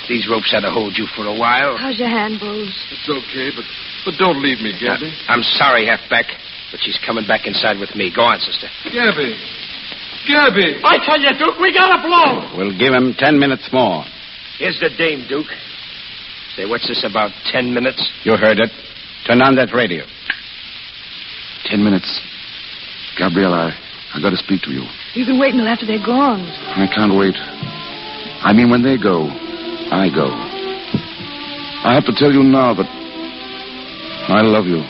These ropes ought to hold you for a while. How's your hand, Bose? It's okay, but don't leave me, Gabby. I'm sorry, Halfback, but she's coming back inside with me. Go on, sister. Gabby! Gabby! I tell you, Duke, we got to blow. We'll give him 10 minutes more. Here's the dame, Duke. Say, what's this about 10 minutes? You heard it. Turn on that radio. 10 minutes. Gabrielle, I got to speak to you. You can wait until after they're gone. I can't wait. I mean, when they go, I go. I have to tell you now that I love you.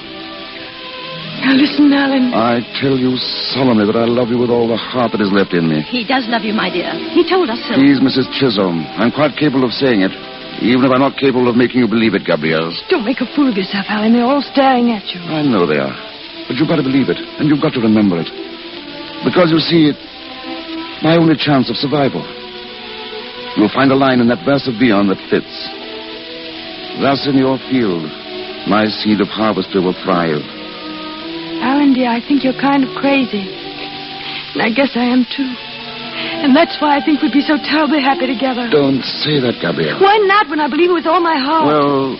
Now listen, Alan. I tell you solemnly that I love you with all the heart that is left in me. He does love you, my dear. He told us so. Please, Mrs. Chisholm, I'm quite capable of saying it, even if I'm not capable of making you believe it, Gabrielle. Don't make a fool of yourself, Alan. They're all staring at you. I know they are. But you've got to believe it, and you've got to remember it. Because, you see, it's my only chance of survival. You'll find a line in that verse of Beyond that fits. Thus in your field, my seed of harvester will thrive. Alan, dear, I think you're kind of crazy. And I guess I am, too. And that's why I think we'd be so terribly happy together. Don't say that, Gabrielle. Why not, when I believe it with all my heart? Well,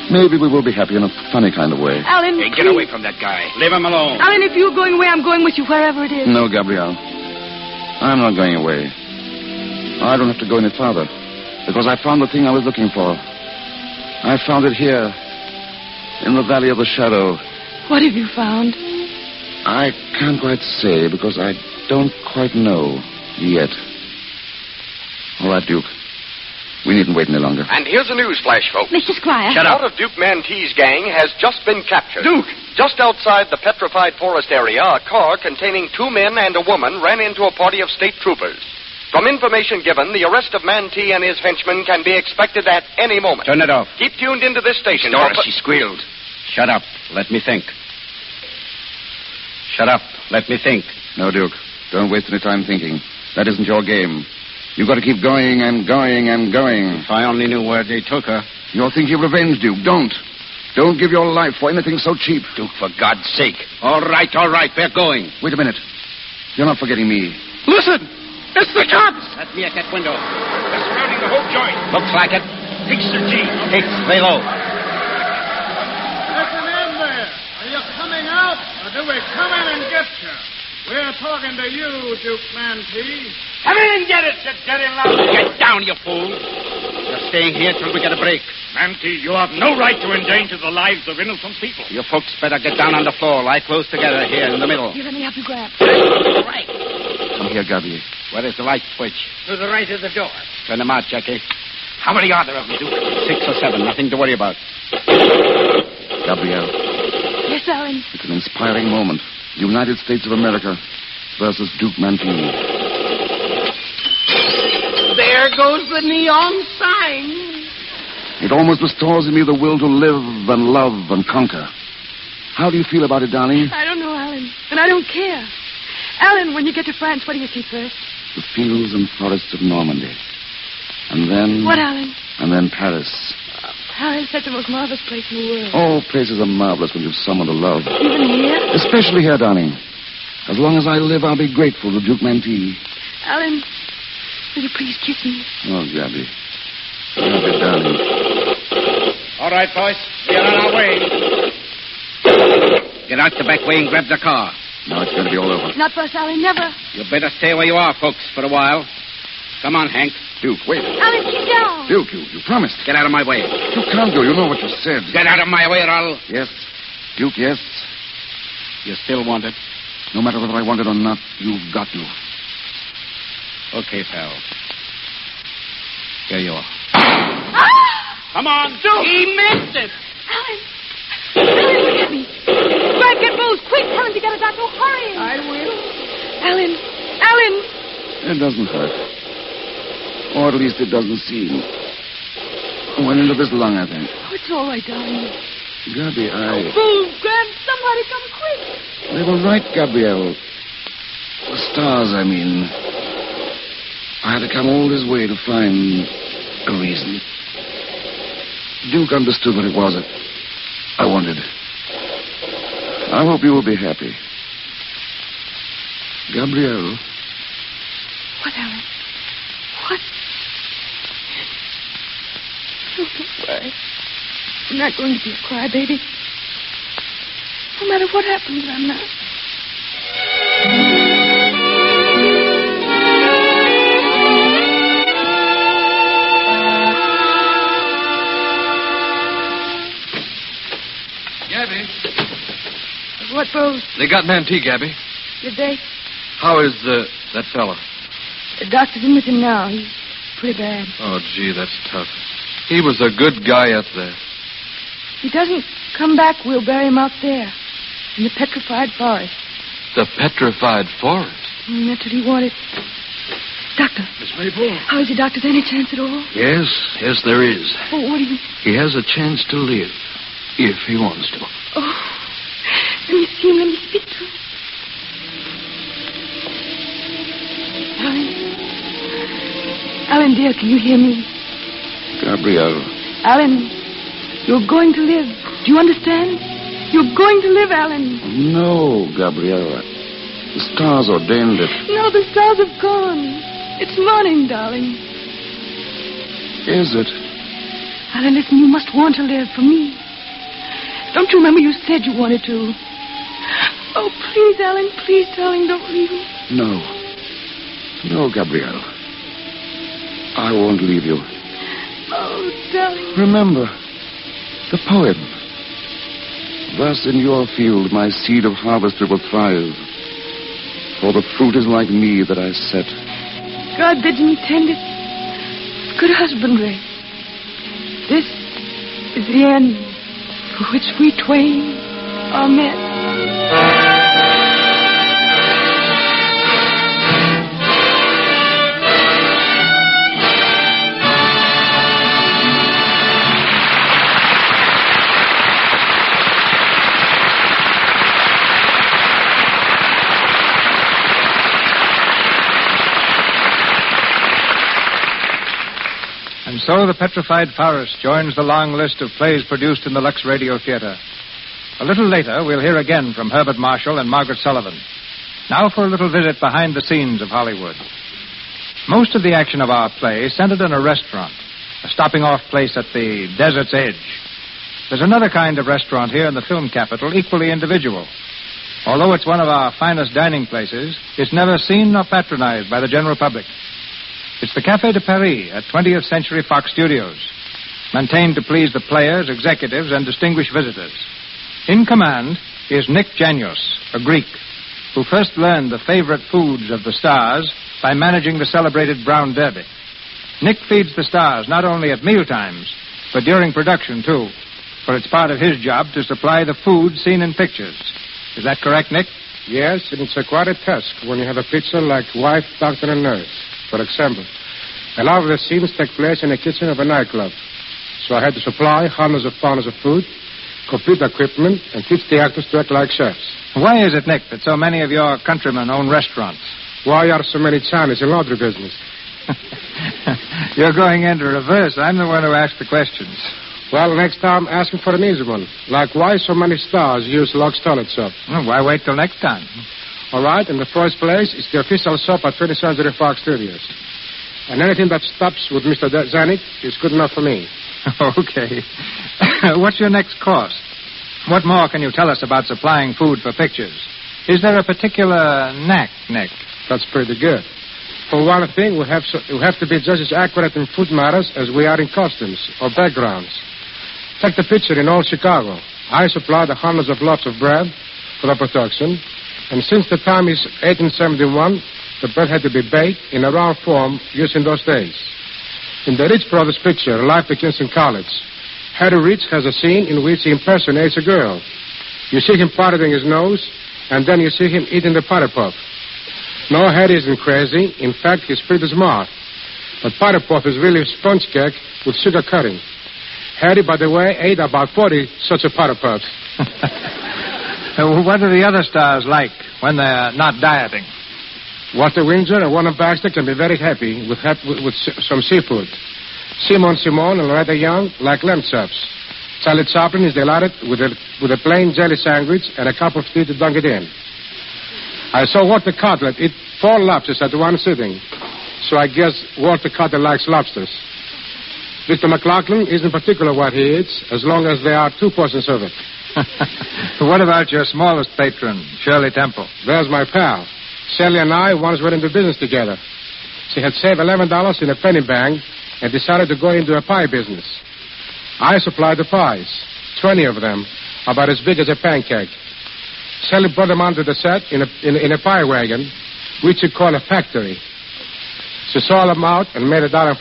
maybe we will be happy in a funny kind of way. Alan, Hey, get away from that guy. Leave him alone. Alan, if you're going away, I'm going with you wherever it is. No, Gabrielle. I'm not going away. I don't have to go any farther, because I found the thing I was looking for. I found it here, in the Valley of the Shadow. What have you found? I can't quite say, because I don't quite know yet. All right, Duke. We needn't wait any longer. And here's a news flash, folks. Mr. Squire. Part of Duke Mantee's gang has just been captured. Duke! Just outside the Petrified Forest area, a car containing 2 men and a woman ran into a party of state troopers. From information given, the arrest of Mantee and his henchmen can be expected at any moment. Turn it off. Keep tuned into this station. Doris, she squealed. Shut up. Let me think. Shut up. Let me think. No, Duke. Don't waste any time thinking. That isn't your game. You've got to keep going and going and going. If I only knew where they took her. You're thinking of revenge, Duke. Don't. Don't give your life for anything so cheap. Duke, for God's sake. All right. We're going. Wait a minute. You're not forgetting me. Listen! It's the cops! That's me at that window. They're surrounding the whole joint. Looks like it. Fix the G. Hicks, lay low. Listen in there. Are you coming out, or do we come in and get you? We're talking to you, Duke Mantee. Come in and get it, you dirty lout. Get down, you fool. You're staying here till we get a break. Mantee, you have no right to endanger the lives of innocent people. You folks better get down on the floor. Lie close together here in the middle. Here, let me help you grab. Right. Come here, Gabrielle. Where is the light switch? To the right of the door. Turn them out, Jackie. How many are there of you, Duke? 6 or 7. Nothing to worry about. Gabrielle. Yes, Alan. It's an inspiring moment. United States of America versus Duke Mantee. There goes the neon sign. It almost restores in me the will to live and love and conquer. How do you feel about it, darling? I don't know, Alan. And I don't care. Alan, when you get to France, what do you see first? The fields and forests of Normandy. And then... What, Alan? And then Paris. Paris, that's the most marvelous place in the world. All places are marvelous when you've someone to love. Even here? Especially here, darling. As long as I live, I'll be grateful to Duke Mantee. Alan, will you please kiss me? Oh, Gabby. Gabby, darling. All right, boys. We're on our way. Get out the back way and grab the car. Now it's going to be all over. Not for us, Alan, never. You better stay where you are, folks, for a while. Come on, Hank. Duke, wait. Alan, keep down. Duke, you promised. Get out of my way. You can't go. You know what you said. Get out of my way, or I'll... Yes. Duke, yes. You still want it? No matter whether I want it or not, you've got to. Okay, pal. Here you are. Ah! Come on, Duke! He missed it. Alan, look at me. Grab, get Rose, quick. Tell him to get a doctor. Hurry. I will. Alan. It doesn't hurt. Or at least it doesn't seem. Went into this lung, I think. Oh, it's all right, darling. Gabby, Move, Grant. Somebody come quick. They were right, Gabrielle. The stars, I mean. I had to come all this way to find a reason. Duke understood what it was that I wanted. I hope you will be happy. Gabrielle. What, Alan? What? Oh, don't worry. I'm not going to be a crybaby. No matter what happens, I'm not. Gabby. What, Rose? They got Mantee, Gabby. Did they? How is that fella? The doctor's in with him now. He's pretty bad. Oh, gee, that's tough. He was a good guy up there. If he doesn't come back, we'll bury him out there in the Petrified Forest. The Petrified Forest? That's what he wanted. Doctor. Miss Maple? How is he, Doctor? Is there any chance at all? Yes, there is. Oh, what do you... He has a chance to live, if he wants to. Oh, let me see him. Let me speak to him. Alan, dear, can you hear me? Gabrielle. Alan, you're going to live. Do you understand? You're going to live, Alan. No, Gabrielle. The stars ordained it. No, the stars have gone. It's morning, darling. Is it? Alan, listen, you must want to live for me. Don't you remember you said you wanted to? Oh, please, Alan, please, darling, don't leave me. No. No, Gabrielle. I won't leave you. Oh, darling. Remember, the poem. Thus in your field my seed of harvester will thrive. For the fruit is like me that I set. God bids me tend it with good husbandry. This is the end for which we twain are met. And so the Petrified Forest joins the long list of plays produced in the Lux Radio Theater. A little later, we'll hear again from Herbert Marshall and Margaret Sullivan. Now for a little visit behind the scenes of Hollywood. Most of the action of our play centered in a restaurant, a stopping-off place at the desert's edge. There's another kind of restaurant here in the film capital, equally individual. Although it's one of our finest dining places, it's never seen nor patronized by the general public. It's the Café de Paris at 20th Century Fox Studios, maintained to please the players, executives, and distinguished visitors. In command is Nick Janios, a Greek, who first learned the favorite foods of the stars by managing the celebrated Brown Derby. Nick feeds the stars not only at mealtimes, but during production, too, for it's part of his job to supply the food seen in pictures. Is that correct, Nick? Yes, and it's quite a task when you have a picture like wife, doctor, and nurse. For example, a lot of the scenes take place in the kitchen of a nightclub. So I had to supply hundreds of pounds of food, complete equipment, and teach the actors to act like chefs. Why is it, Nick, that so many of your countrymen own restaurants? Why are so many Chinese in laundry business? You're going into reverse. I'm the one who asked the questions. Well, next time, ask him for an easy one. Like, why so many stars use Lux toilet soap? Well, why wait till next time? All right, in the first place, it's the official soap at 20th Century Fox Studios. And anything that stops with Mr. Zanuck is good enough for me. Okay. What's your next course? What more can you tell us about supplying food for pictures? Is there a particular knack, Nick? That's pretty good. For one thing, we have to be just as accurate in food matters as we are in costumes or backgrounds. Take the picture in old Chicago. I supplied the hundreds of loaves of bread for the production. And since the time is 1871, the bread had to be baked in a round form used in those days. In the Rich Brothers picture, Life Begins in College, Harry Rich has a scene in which he impersonates a girl. You see him powdering his nose, and then you see him eating the powder puff. No, Harry isn't crazy. In fact, he's pretty smart. But powder puff is really sponge cake with sugar coating. Harry, by the way, ate about 40 such a powder puffs. What do the other stars like when they're not dieting? Walter Windsor and Warner Baxter can be very happy with some seafood. Simon and Loretta Young like lamb chops. Charlie Chaplin is delighted with a plain jelly sandwich and a cup of tea to dunk it in. I saw Walter Cutler eat 4 lobsters at one sitting, so I guess Walter Cutler likes lobsters. Mr. McLaughlin isn't particular what he eats, as long as there are 2 portions of it. What about your smallest patron, Shirley Temple? There's my pal. Shirley and I once went into business together. She had saved $11 in a penny bank and decided to go into a pie business. I supplied the pies, 20 of them, about as big as a pancake. Shirley brought them onto the set in a pie wagon, which she called a factory. She sold them out and made $1.40.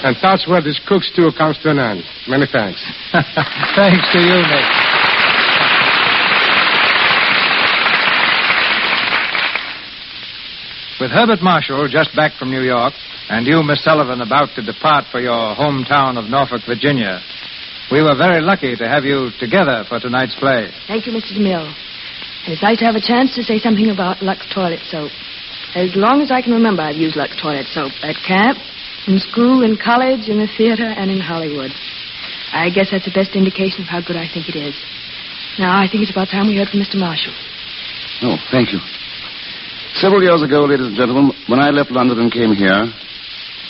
And that's where this cook stew comes to an end. Many thanks. Thanks to you, Nick. With Herbert Marshall just back from New York, and you, Miss Sullivan, about to depart for your hometown of Norfolk, Virginia, we were very lucky to have you together for tonight's play. Thank you, Mr. DeMille. And it's nice to have a chance to say something about Lux toilet soap. As long as I can remember, I've used Lux toilet soap at camp, in school, in college, in the theater, and in Hollywood. I guess that's the best indication of how good I think it is. Now, I think it's about time we heard from Mr. Marshall. Oh, thank you. Several years ago, ladies and gentlemen, when I left London and came here,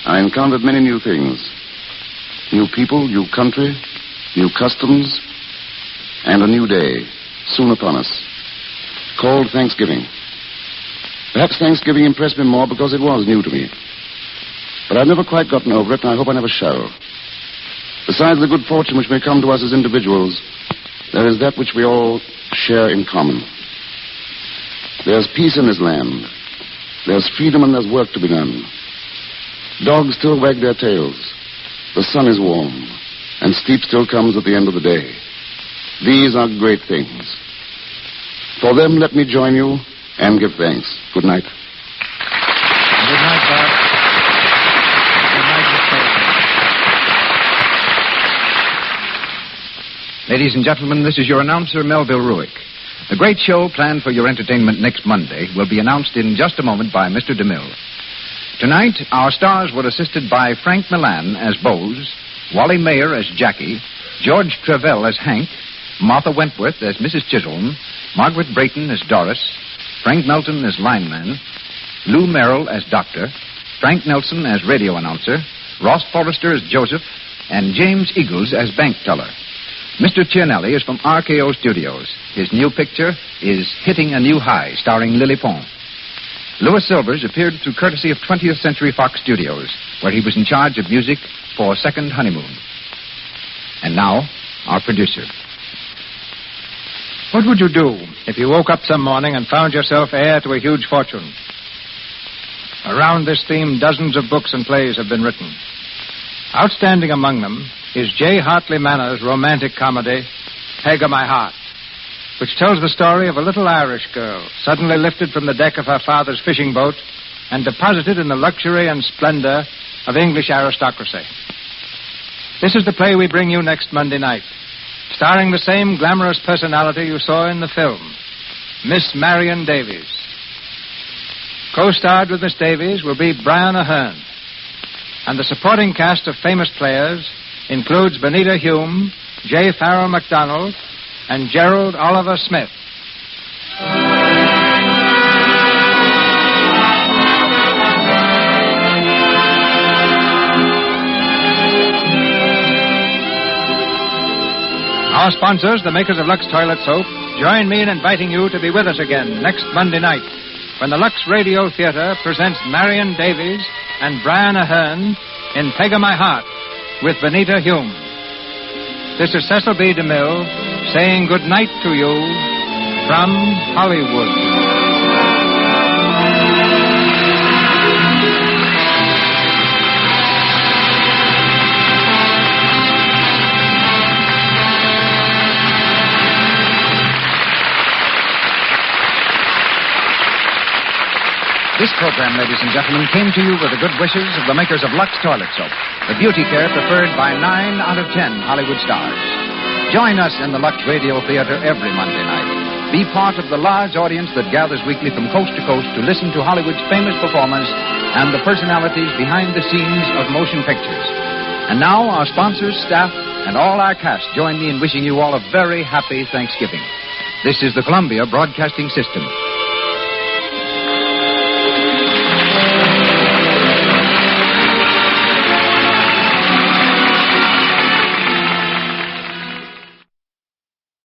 I encountered many new things. New people, new country, new customs, and a new day, soon upon us, called Thanksgiving. Perhaps Thanksgiving impressed me more because it was new to me. But I've never quite gotten over it, and I hope I never shall. Besides the good fortune which may come to us as individuals, there is that which we all share in common. There's peace in this land. There's freedom and there's work to be done. Dogs still wag their tails. The sun is warm, and sleep still comes at the end of the day. These are great things. For them, let me join you and give thanks. Good night. Good night, Bob. Good night, Mr. Ladies and gentlemen, this is your announcer, Melville Ruick. The great show planned for your entertainment next Monday will be announced in just a moment by Mr. DeMille. Tonight, our stars were assisted by Frank Milan as Bose, Wally Mayer as Jackie, George Trevell as Hank, Martha Wentworth as Mrs. Chisholm, Margaret Brayton as Doris, Frank Melton as lineman, Lou Merrill as doctor, Frank Nelson as radio announcer, Ross Forrester as Joseph, and James Eagles as bank teller. Mr. Cianelli is from RKO Studios. His new picture is Hitting a New High, starring Lily Pong. Louis Silvers appeared through courtesy of 20th Century Fox Studios, where he was in charge of music for Second Honeymoon. And now, our producer. What would you do if you woke up some morning and found yourself heir to a huge fortune? Around this theme, dozens of books and plays have been written. Outstanding among them is J. Hartley Manor's romantic comedy, Peg o' My Heart, which tells the story of a little Irish girl suddenly lifted from the deck of her father's fishing boat and deposited in the luxury and splendor of English aristocracy. This is the play we bring you next Monday night, starring the same glamorous personality you saw in the film, Miss Marion Davies. Co-starred with Miss Davies will be Brian Ahern, and the supporting cast of famous players includes Benita Hume, J. Farrell MacDonald, and Gerald Oliver Smith. Our sponsors, the makers of Lux Toilet Soap, join me in inviting you to be with us again next Monday night when the Lux Radio Theater presents Marion Davies and Brian Ahern in Peg o' My Heart with Benita Hume. This is Cecil B. DeMille saying good night to you from Hollywood. This program, ladies and gentlemen, came to you with the good wishes of the makers of Lux Toilet Soap, the beauty care preferred by 9 out of 10 Hollywood stars. Join us in the Lux Radio Theater every Monday night. Be part of the large audience that gathers weekly from coast to coast to listen to Hollywood's famous performers and the personalities behind the scenes of motion pictures. And now, our sponsors, staff, and all our cast join me in wishing you all a very happy Thanksgiving. This is the Columbia Broadcasting System.